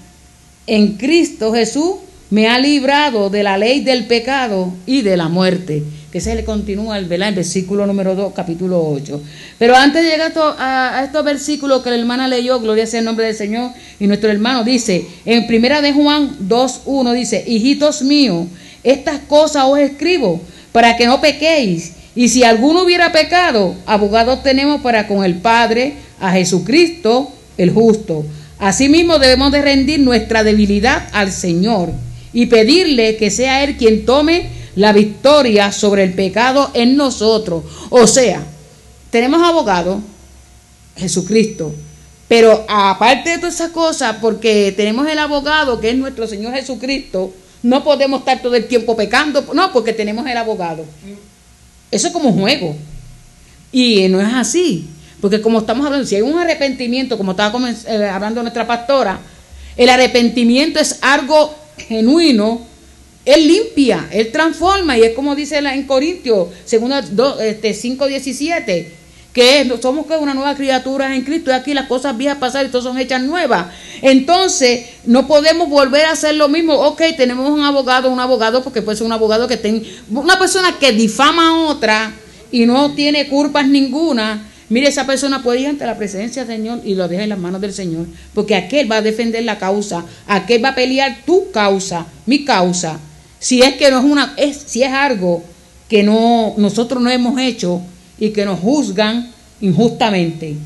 en Cristo Jesús me ha librado de la ley del pecado y de la muerte. Que se le continúa, ¿verdad? El versículo número 2, capítulo 8. Pero antes de llegar a estos versículos que la hermana leyó, gloria sea el nombre del Señor, y nuestro hermano dice, en primera de Juan 2.1 dice, hijitos míos, estas cosas os escribo para que no pequéis. Y si alguno hubiera pecado, abogados tenemos para con el Padre, a Jesucristo el justo. Asimismo debemos de rendir nuestra debilidad al Señor y pedirle que sea Él quien tome la victoria sobre el pecado en nosotros. O sea, tenemos abogado, Jesucristo, pero aparte de todas esas cosas, porque tenemos el abogado que es nuestro Señor Jesucristo, no podemos estar todo el tiempo pecando, no, porque tenemos el abogado. Eso es como un juego. Y no es así. Porque como estamos hablando, si hay un arrepentimiento, como estaba hablando nuestra pastora, el arrepentimiento es algo genuino. Él limpia, Él transforma. Y es como dice en Corintios, 5:17, que somos una nueva criatura en Cristo. Y aquí las cosas viejas pasaron y todas son hechas nuevas. Entonces, no podemos volver a hacer lo mismo. Ok, tenemos un abogado, porque puede ser un abogado que tenga una persona que difama a otra y no tiene culpas ninguna. Mire, esa persona puede ir ante la presencia del Señor y lo deja en las manos del Señor, porque aquel va a defender la causa, aquel va a pelear tu causa, mi causa. Si es que no es si es algo que nosotros no hemos hecho y que nos juzgan injustamente.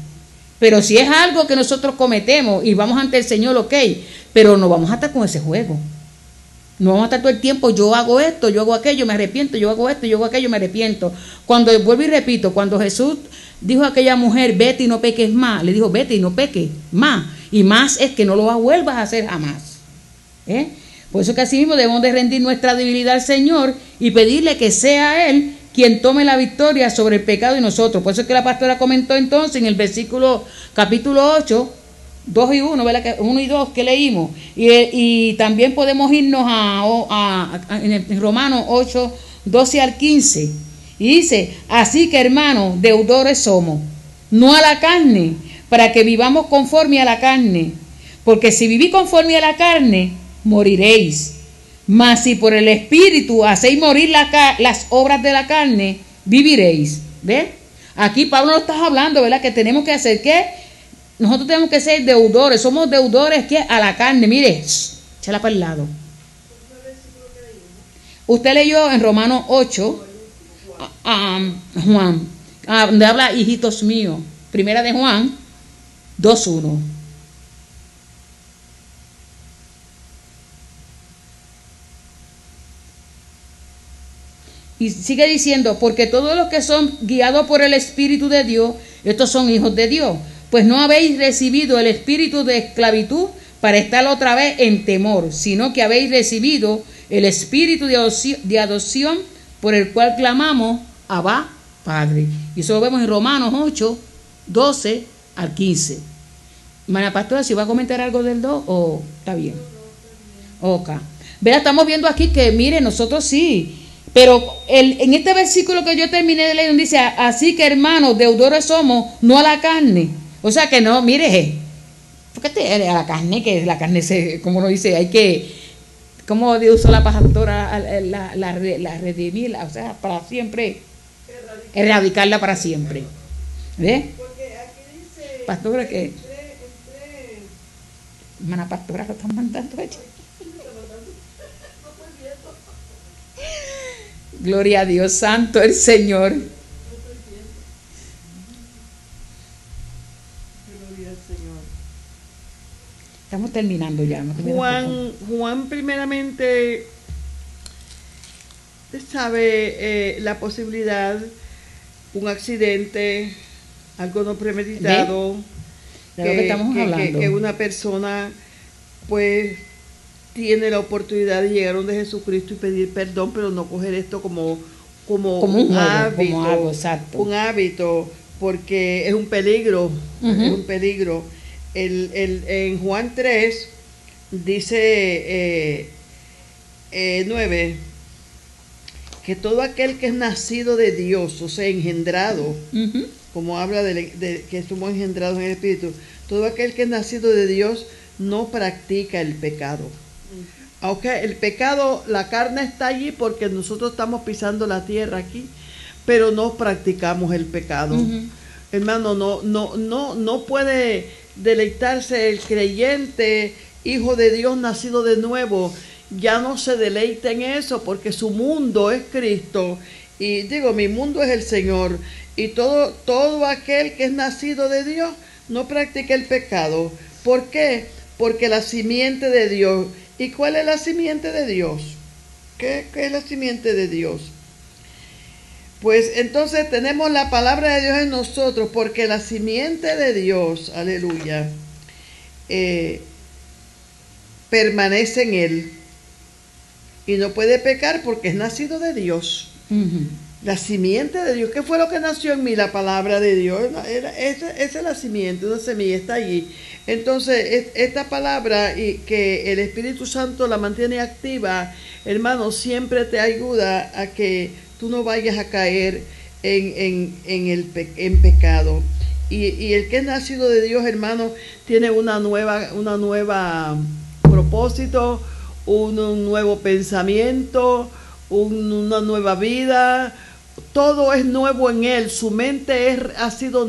Pero si es algo que nosotros cometemos y vamos ante el Señor, ok, pero no vamos a estar con ese juego. No vamos a estar todo el tiempo, yo hago esto, yo hago aquello, me arrepiento, yo hago esto, yo hago aquello, me arrepiento. Cuando, vuelvo y repito, cuando Jesús dijo a aquella mujer, vete y no peques más, le dijo, vete y no peques más. Y más es que no lo vuelvas a hacer jamás. Por eso que así mismo debemos de rendir nuestra debilidad al Señor y pedirle que sea Él quien tome la victoria sobre el pecado y nosotros. Por eso es que la pastora comentó entonces en el versículo capítulo 8, 2 y 1, ¿verdad? 1 y 2 que leímos. Y también podemos irnos en Romanos 8, 12 al 15. Y dice, así que hermanos, deudores somos, no a la carne, para que vivamos conforme a la carne. Porque si vivís conforme a la carne, moriréis. Mas si por el Espíritu hacéis morir las obras de la carne, viviréis. ¿Ves? Aquí Pablo nos está hablando, ¿verdad? Que tenemos que hacer, ¿qué? Nosotros tenemos que ser deudores. Somos deudores, ¿qué? A la carne. Mire, échala para el lado. Usted leyó en Romanos 8, Juan, donde habla hijitos míos. Primera de Juan 2:1. Y sigue diciendo, porque todos los que son guiados por el Espíritu de Dios, estos son hijos de Dios. Pues no habéis recibido el espíritu de esclavitud para estar otra vez en temor, sino que habéis recibido el espíritu de adopción por el cual clamamos, Abba, Padre. Y eso lo vemos en Romanos 8, 12 al 15. Hermana Pastora, ¿si va a comentar algo del 2 o está bien? Ok. Vea, estamos viendo aquí que, mire, nosotros sí, pero en este versículo que yo terminé de leer, dice, así que hermanos, deudores somos, no a la carne. O sea que no, mire, fíjate, a la carne se, como uno dice, hay que, como Dios usó la pastora, la redimirla, o sea, para siempre, erradicarla para siempre. ¿Ve? Pastora, que hermana Pastora, lo están mandando a ella. Gloria a Dios, santo el Señor. Gloria al Señor. Estamos terminando ya. ¿No? Juan primeramente, usted sabe la posibilidad, un accidente, algo no premeditado, de lo que estamos hablando. Que una persona pues tiene la oportunidad de llegar donde Jesucristo y pedir perdón, pero no coger esto como un hábito, como algo exacto. Un hábito, porque es un peligro, es un peligro. En Juan 3 dice 9, que todo aquel que es nacido de Dios, o sea, engendrado, como habla de que somos engendrados en el Espíritu, todo aquel que es nacido de Dios no practica el pecado. Aunque el pecado, la carne está allí porque nosotros estamos pisando la tierra aquí, pero no practicamos el pecado. Hermano, no puede deleitarse el creyente, hijo de Dios, nacido de nuevo, ya no se deleita en eso porque su mundo es Cristo. Y digo, mi mundo es el Señor. Y todo aquel que es nacido de Dios no practica el pecado. ¿Por qué? Porque la simiente de Dios. ¿Y cuál es la simiente de Dios? ¿Qué es la simiente de Dios? Pues entonces tenemos la palabra de Dios en nosotros, porque la simiente de Dios, aleluya, permanece en él y no puede pecar porque es nacido de Dios. La simiente de Dios. ¿Qué fue lo que nació en mí? La palabra de Dios. Esa es la simiente, una semilla está allí. Entonces, esta palabra y que el Espíritu Santo la mantiene activa, hermano, siempre te ayuda a que tú no vayas a caer en pecado. Y el que es nacido de Dios, hermano, tiene una nueva propósito, un nuevo pensamiento, una nueva vida. Todo es nuevo en él. Su mente ha sido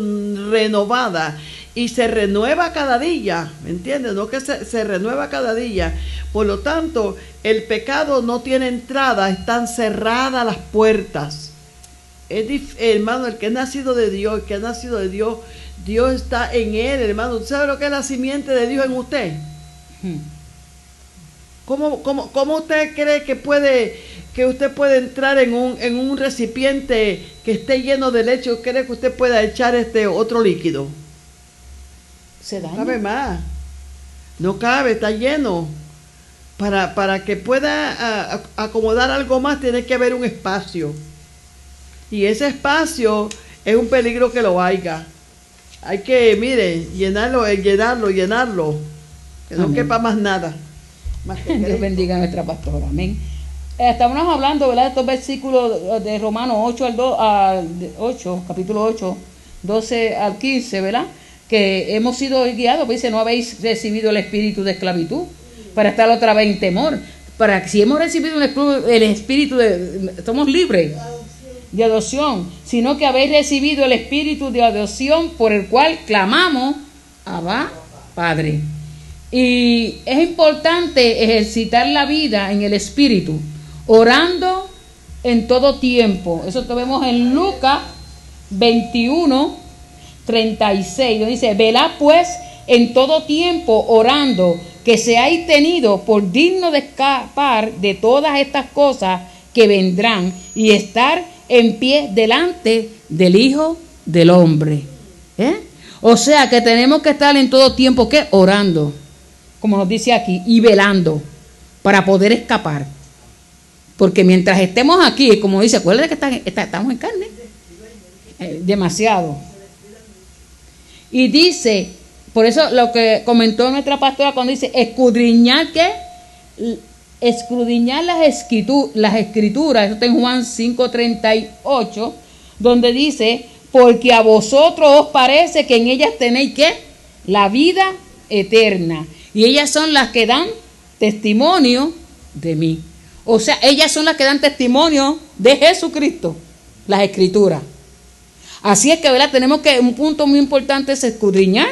renovada y se renueva cada día, ¿me entiendes? No que se renueva cada día. Por lo tanto, el pecado no tiene entrada, están cerradas las puertas. Hermano, el que es nacido de Dios, Dios está en él, hermano. ¿Usted sabe lo que es la simiente de Dios en usted? ¿Cómo usted cree que usted puede entrar en un recipiente que esté lleno de leche? ¿O cree que usted pueda echar otro líquido? Se daña. No cabe más. No cabe, está lleno. Para que pueda acomodar algo más, tiene que haber un espacio. Y ese espacio es un peligro que lo haya. Hay que, mire, llenarlo. Que no quepa más nada. Dios bendiga a nuestra pastora. Amén. Estábamos hablando, ¿verdad?, de estos versículos de Romanos 8, capítulo 8, 12 al 15, ¿verdad? Que hemos sido guiados, pues dice, no habéis recibido el espíritu de esclavitud para estar otra vez en temor. Para que si hemos recibido el espíritu somos libres de adopción, sino que habéis recibido el espíritu de adopción por el cual clamamos, Abba, Padre. Y es importante ejercitar la vida en el espíritu, orando en todo tiempo. Eso lo vemos en Lucas 21, 36. Dice, velad pues en todo tiempo orando, que seáis tenidos por digno de escapar de todas estas cosas que vendrán y estar en pie delante del Hijo del Hombre. O sea que tenemos que estar en todo tiempo, ¿qué? Orando, como nos dice aquí, y velando para poder escapar. Porque mientras estemos aquí, como dice, acuérdate que estamos en carne. Demasiado. Y dice, por eso lo que comentó nuestra pastora cuando dice, escudriñar, ¿qué? Escudriñar las escrituras, eso está en Juan 5:38, donde dice, porque a vosotros os parece que en ellas tenéis, ¿qué? La vida eterna. Y ellas son las que dan testimonio de mí. O sea, ellas son las que dan testimonio de Jesucristo, las escrituras. Así es que, ¿verdad? Tenemos que, un punto muy importante es escudriñar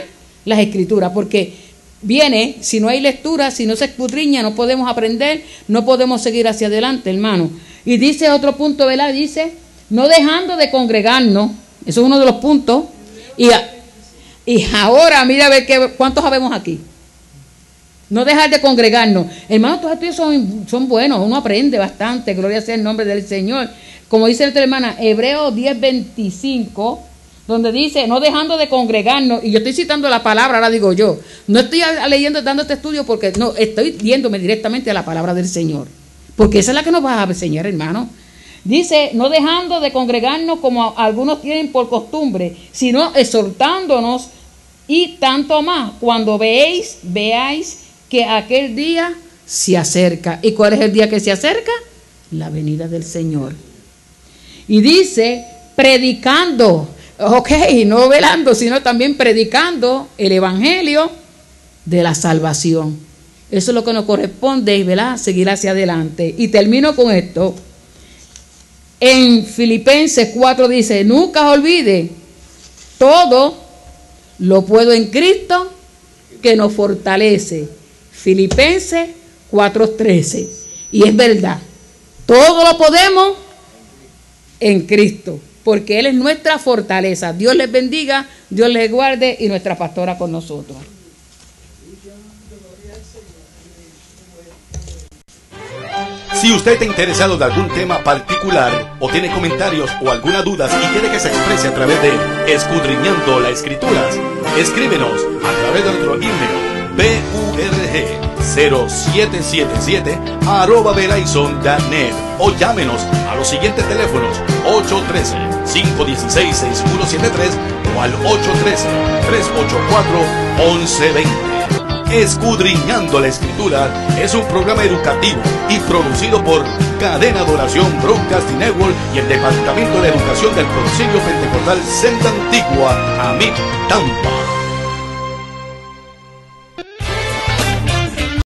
las escrituras, porque viene, si no hay lectura, si no se escudriña, no podemos aprender, no podemos seguir hacia adelante, hermano. Y dice otro punto, ¿verdad? Dice, no dejando de congregarnos, eso es uno de los puntos. Y ahora, mira a ver cuántos sabemos aquí. No dejar de congregarnos. Hermanos, estos estudios son buenos, uno aprende bastante, gloria sea el nombre del Señor. Como dice nuestra hermana, Hebreos 10:25, donde dice, no dejando de congregarnos, y yo estoy citando la palabra, ahora digo yo, no estoy leyendo, dando este estudio porque no, estoy yéndome directamente a la palabra del Señor, porque esa es la que nos va a enseñar, hermano. Dice, no dejando de congregarnos como algunos tienen por costumbre, sino exhortándonos, y tanto más cuando veáis que aquel día se acerca. ¿Y cuál es el día que se acerca? La venida del Señor. Y dice, predicando, no velando, sino también predicando el evangelio de la salvación. Eso es lo que nos corresponde, ¿verdad? Seguir hacia adelante. Y termino con esto. En Filipenses 4 dice, nunca olvide, todo lo puedo en Cristo que nos fortalece. Filipenses 4:13. Y es verdad, todo lo podemos en Cristo, porque Él es nuestra fortaleza. Dios les bendiga, Dios les guarde, y nuestra pastora con nosotros. Si usted está interesado de algún tema particular o tiene comentarios o alguna duda y quiere que se exprese a través de Escudriñando las Escrituras, escríbenos a través de nuestro email burg0777@verizon.net o llámenos a los siguientes teléfonos 813-516-6173 o al 813-384-1120. Escudriñando la Escritura es un programa educativo y producido por Cadena de Oración Broadcasting Network y el Departamento de Educación del Concilio Pentecostal Senda Antigua, AMIP, Tampa.